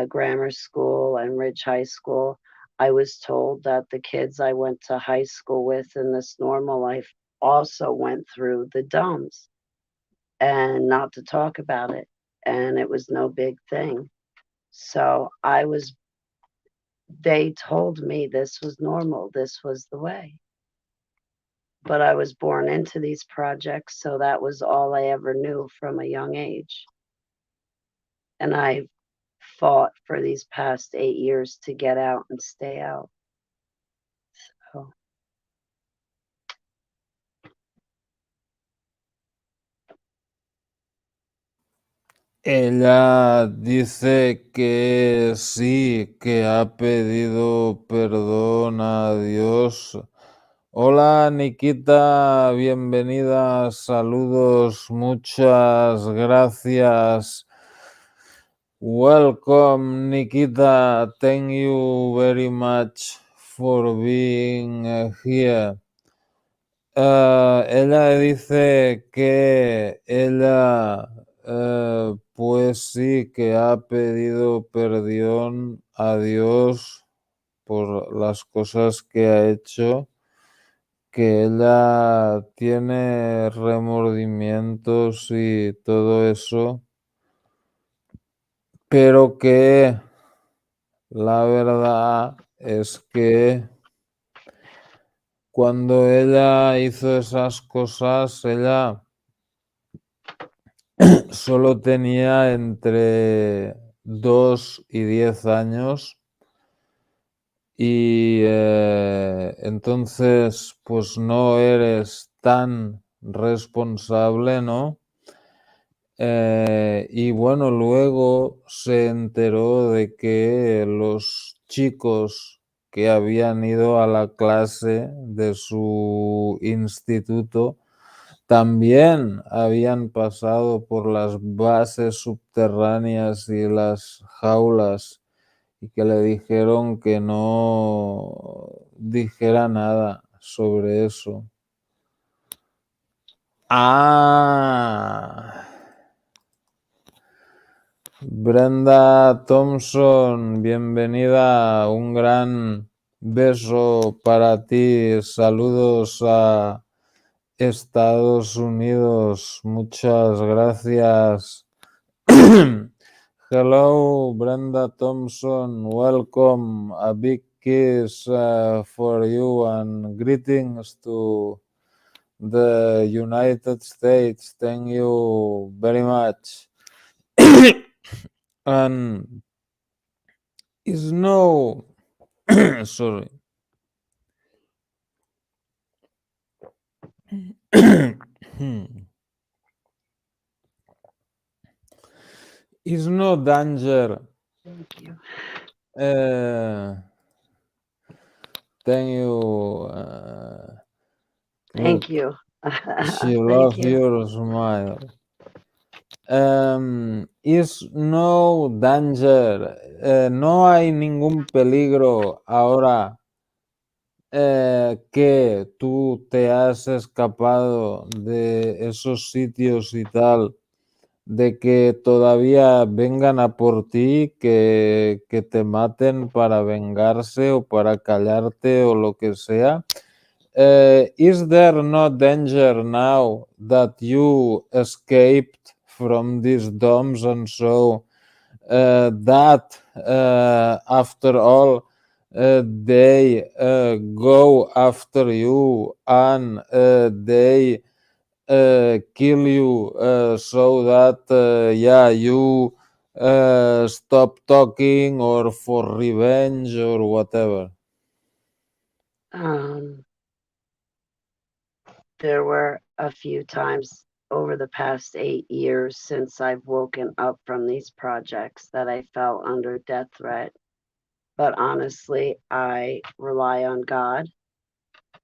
Grammar School and Ridge High School, I was told that the kids I went to high school with in this normal life also went through the dumps, and not to talk about it, and it was no big thing. So they told me this was normal, this was the way. But I was born into these projects, so that was all I ever knew from a young age. And I fought for these past 8 years to get out and stay out. So. Ella dice que sí, que ha pedido perdón a Dios. Hola Nikita, bienvenida, saludos, muchas gracias. Welcome Nikita, thank you very much for being here. Ella dice que ella, pues sí, que ha pedido perdón a Dios por las cosas que ha hecho, que ella tiene remordimientos y todo eso, pero que la verdad es que cuando ella hizo esas cosas, ella solo tenía entre 2 y 10 años y entonces pues no eres tan responsable, ¿no? Y bueno, luego se enteró de que los chicos que habían ido a la clase de su instituto también habían pasado por las bases subterráneas y las jaulas y que le dijeron que no dijera nada sobre eso. Brenda Thompson, bienvenida, un gran beso para ti, saludos a Estados Unidos, muchas gracias. Hello, Brenda Thompson, welcome, a big kiss for you and greetings to the United States, thank you very much. And is no sorry. Is no danger. Thank you. Thank you. Thank you. She Thank loves you. your smile. Is no danger. No hay ningún peligro ahora que tú te has escapado de esos sitios y tal, de que todavía vengan a por ti, que te maten para vengarse o para callarte o lo que sea. Is there no danger now that you escaped from these domes and so that after all they go after you and they kill you so that yeah, you stop talking or for revenge or whatever? There were a few times over the past 8 years since I've woken up from these projects that I fell under death threat. But honestly, I rely on God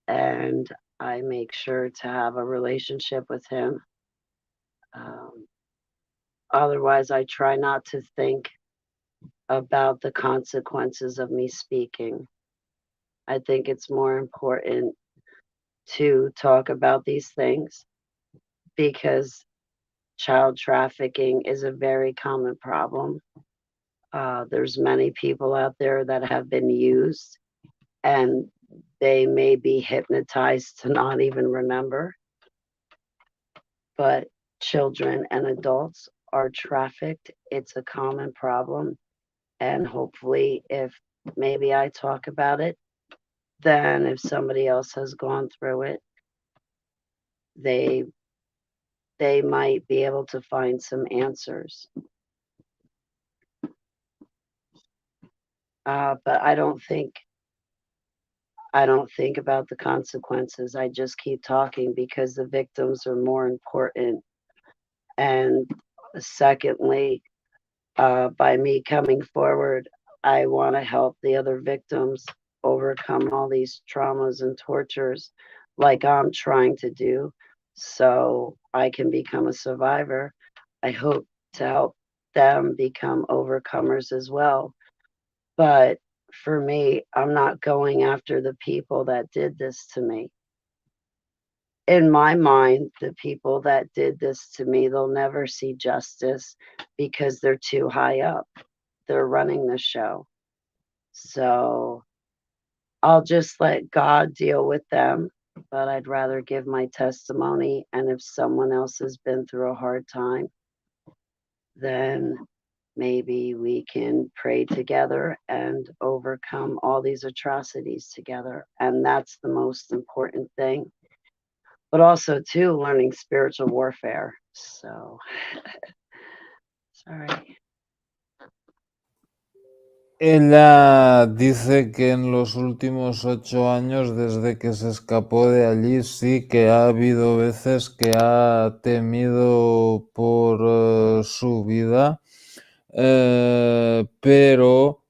and I make sure to have a relationship with Him. Otherwise, I try not to think about the consequences of me speaking. I think it's more important to talk about these things because child trafficking is a very common problem. There's many people out there that have been used and they may be hypnotized to not even remember. But children and adults are trafficked. It's a common problem. And hopefully, if maybe I talk about it, then if somebody else has gone through it, they might be able to find some answers. But I don't think about the consequences. I just keep talking because the victims are more important. And secondly, by me coming forward, I want to help the other victims overcome all these traumas and tortures like I'm trying to do so I can become a survivor. I hope to help them become overcomers as well. But for me, I'm not going after the people that did this to me. In my mind, the people that did this to me, they'll never see justice because they're too high up. They're running the show. So I'll just let God deal with them, but I'd rather give my testimony. And if someone else has been through a hard time, then maybe we can pray together and overcome all these atrocities together. And that's the most important thing. But also, too, learning spiritual warfare. So, sorry. Ella dice que en los últimos 8 años, desde que se escapó de allí, sí que ha habido veces que ha temido por su vida, pero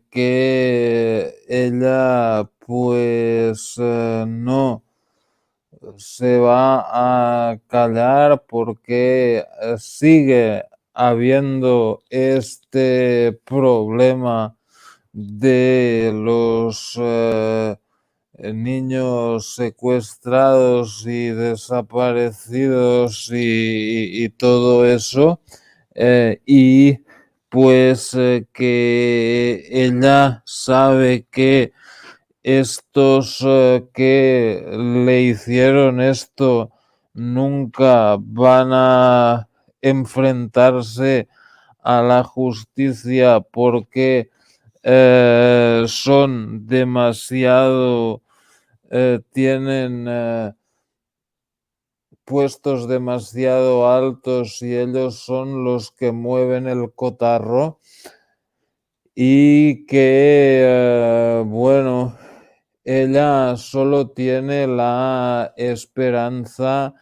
que ella pues no se va a callar porque sigue habiendo este problema de los niños secuestrados y desaparecidos y todo eso, y pues que ella sabe que estos que le hicieron esto nunca van a enfrentarse a la justicia porque son demasiado, tienen puestos demasiado altos y ellos son los que mueven el cotarro y que, bueno, ella solo tiene la esperanza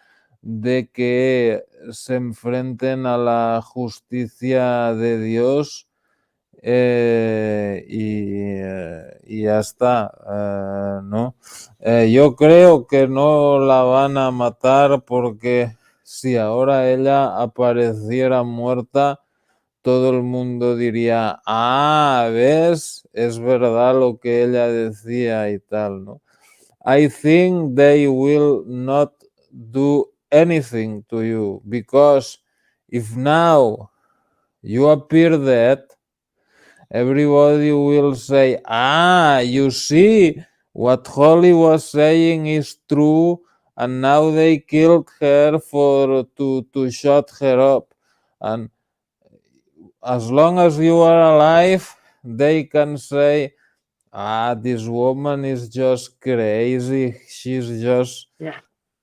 de que se enfrenten a la justicia de Dios y ya está, ¿no? Yo creo que no la van a matar porque si ahora ella apareciera muerta, todo el mundo diría, ah, ¿ves? Es verdad lo que ella decía y tal, ¿no? I think they will not do anything to you because if now you appear dead, everybody will say, ah, you see, what Holly was saying is true, and now they killed her to shut her up. And as long as you are alive, they can say, ah, this woman is just crazy. She's just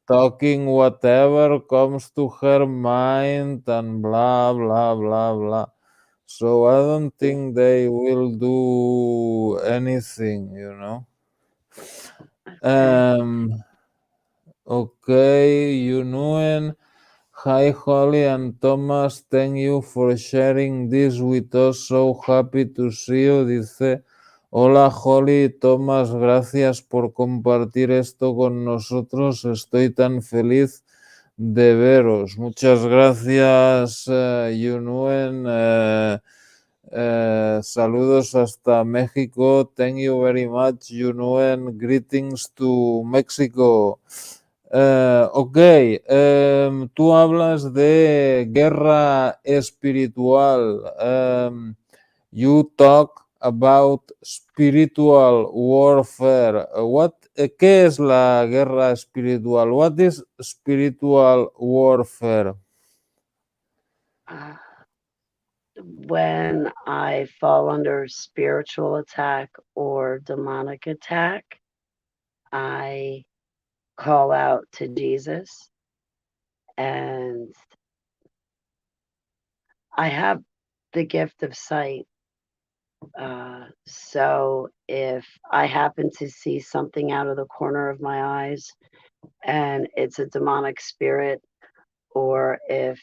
talking whatever comes to her mind and blah, blah, blah, blah. So I don't think they will do anything, you know. Okay, you know. Hi, Holly and Thomas. Thank you for sharing this with us. So happy to see you. Dice, hola, Holly y Thomas. Gracias por compartir esto con nosotros. Estoy tan feliz de veros. Muchas gracias, Yunuen. Saludos hasta México. Thank you very much, Yunuen. Greetings to Mexico. Ok, tú hablas de guerra espiritual. You talk about spiritual warfare. ¿Qué es la guerra espiritual? What is spiritual warfare? When I fall under spiritual attack or demonic attack, I call out to Jesus, and I have the gift of sight. So if I happen to see something out of the corner of my eyes and it's a demonic spirit, or if,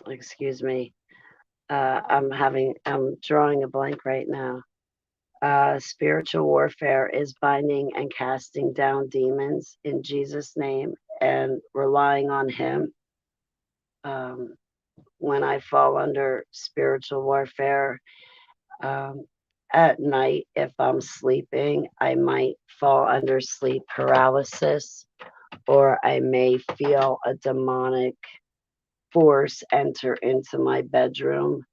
excuse me, I'm drawing a blank right now. Spiritual warfare is binding and casting down demons in Jesus' name and relying on Him. When I fall under spiritual warfare, at night, if I'm sleeping, I might fall under sleep paralysis, or I may feel a demonic force enter into my bedroom,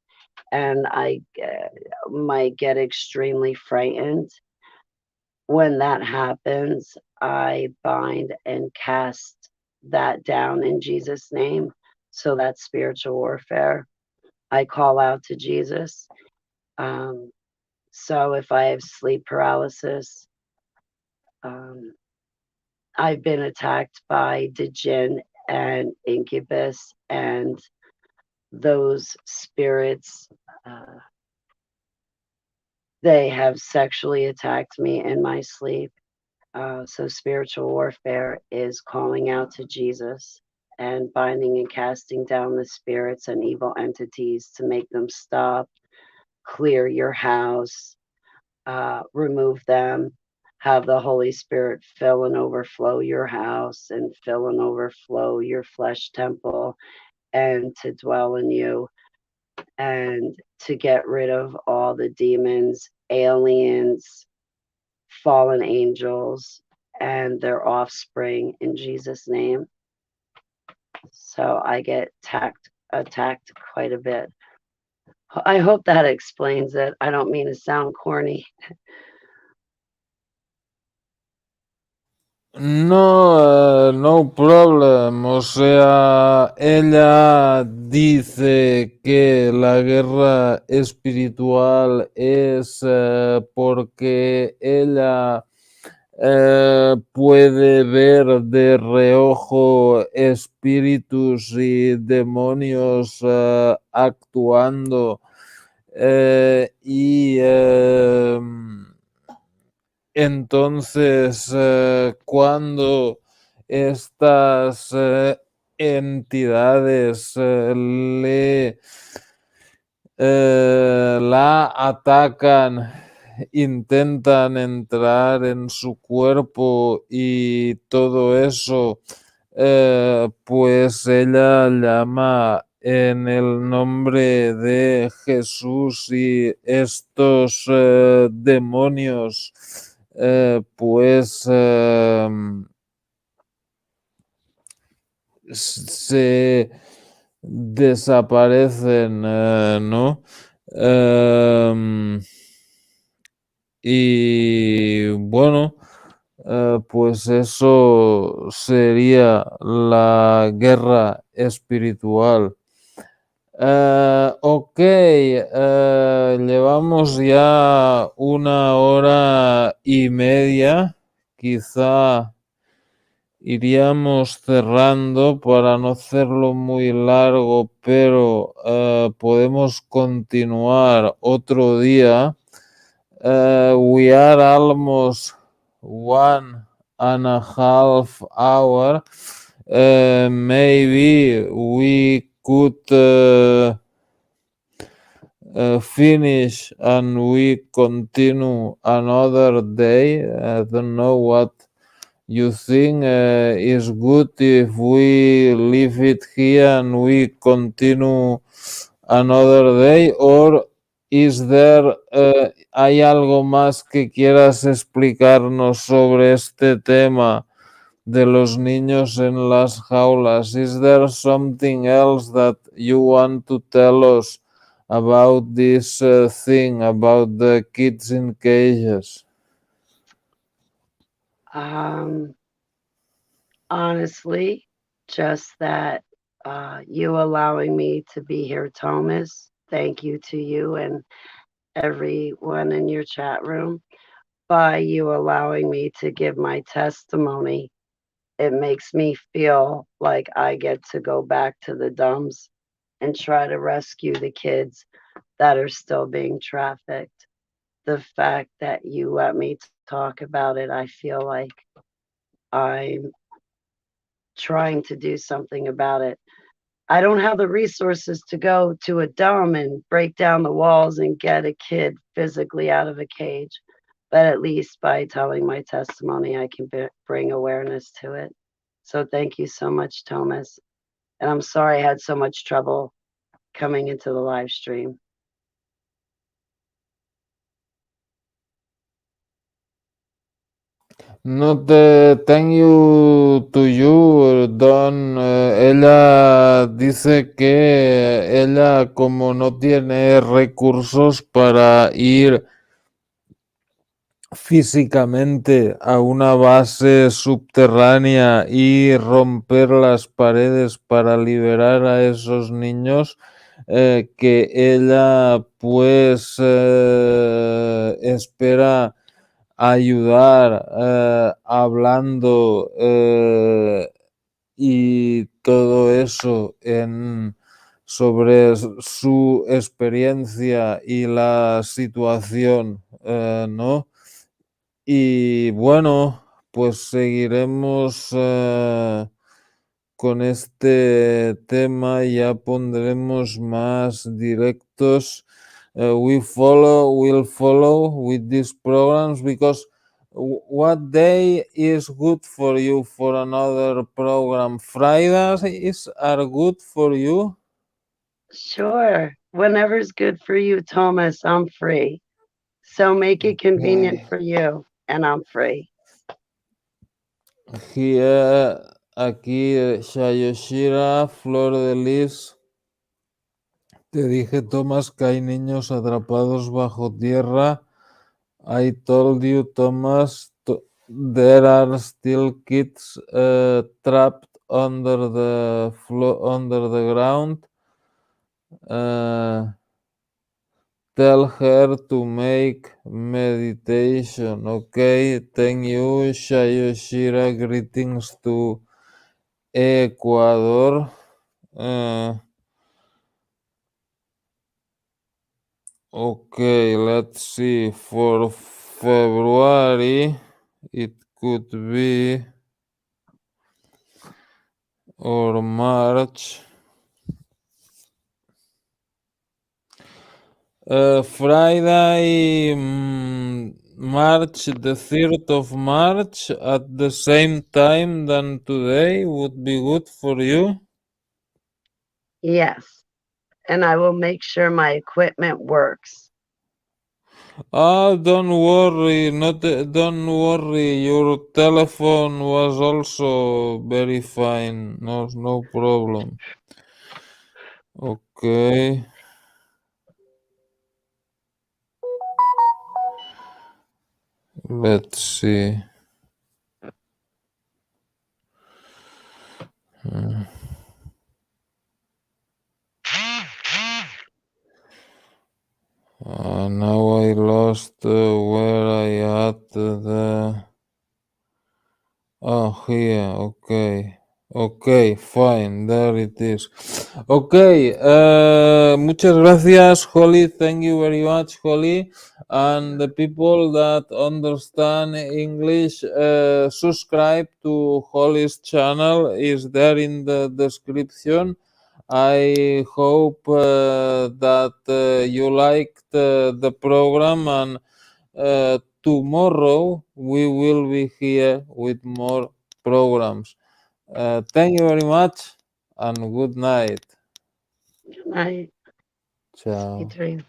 and I might get extremely frightened. When that happens, I bind and cast that down in Jesus' name. So that's spiritual warfare. I call out to Jesus. So if I have sleep paralysis, I've been attacked by the jinn and incubus, and those spirits, they have sexually attacked me in my sleep. So spiritual warfare is calling out to Jesus and binding and casting down the spirits and evil entities to make them stop, clear your house, remove them, have the Holy Spirit fill and overflow your house and fill and overflow your flesh temple, and to dwell in you. and to get rid of all the demons, aliens, fallen angels, and their offspring in Jesus' name. So I get attacked quite a bit. I hope that explains it. I don't mean to sound corny. No, no problem. O sea, ella dice que la guerra espiritual es porque ella puede ver de reojo espíritus y demonios actuando y entonces cuando estas entidades la atacan, intentan entrar en su cuerpo y todo eso, pues ella llama en el nombre de Jesús y estos demonios pues se desaparecen, ¿no? Y bueno, pues eso sería la guerra espiritual. Ok, llevamos ya 1 hora y media, quizá iríamos cerrando para no hacerlo muy largo, pero podemos continuar otro día. We are almost 1.5 hours. Maybe we could finish and we continue another day. I don't know what you think is good if we leave it here and we continue another day, or is there hay algo más que quieras explicarnos sobre este tema de los niños en las jaulas? Is there something else that you want to tell us about this thing about the kids in cages? Honestly, just that you allowing me to be here, Thomas. Thank you to you and everyone in your chat room. By you allowing me to give my testimony, it makes me feel like I get to go back to the dumps and try to rescue the kids that are still being trafficked. The fact that you let me talk about it, I feel like I'm trying to do something about it. I don't have the resources to go to a dump and break down the walls and get a kid physically out of a cage. But at least by telling my testimony, I can bring awareness to it. So thank you so much, Thomas. And I'm sorry I had so much trouble coming into the live stream. No te thank you to you, Don. Ella dice que ella como no tiene recursos para ir físicamente a una base subterránea y romper las paredes para liberar a esos niños, que ella pues espera ayudar hablando y todo eso sobre su experiencia y la situación, ¿no? Y bueno, pues seguiremos con este tema, ya pondremos más directos. We'll follow with these programs, because what day is good for you for another program? Fridays are good for you? Sure. Whenever's good for you, Thomas, I'm free. So make it convenient for you, and I'm free. Here, aquí, Shayoshira, Flor de Lis. Te dije, Thomas, que hay niños atrapados bajo tierra. I told you, Thomas, there are still kids trapped under the ground. Tell her to make meditation. Okay, thank you, Shayoshira. Greetings to Ecuador. Okay, let's see. For February, it could be, or March. Friday, March, the 3rd of March, at the same time than today would be good for you? Yes. And I will make sure my equipment works. Don't worry, don't worry. Your telephone was also very fine. No problem. Okay. Let's see. Now I lost where I had the... Oh, here, okay. Okay, fine, there it is. Okay, muchas gracias, Holly. Thank you very much, Holly. And the people that understand English, subscribe to Holly's channel. Is there in the description. I hope that you liked the program, and tomorrow we will be here with more programs. Thank you very much and good night. Good night. Ciao. Sweet dreams.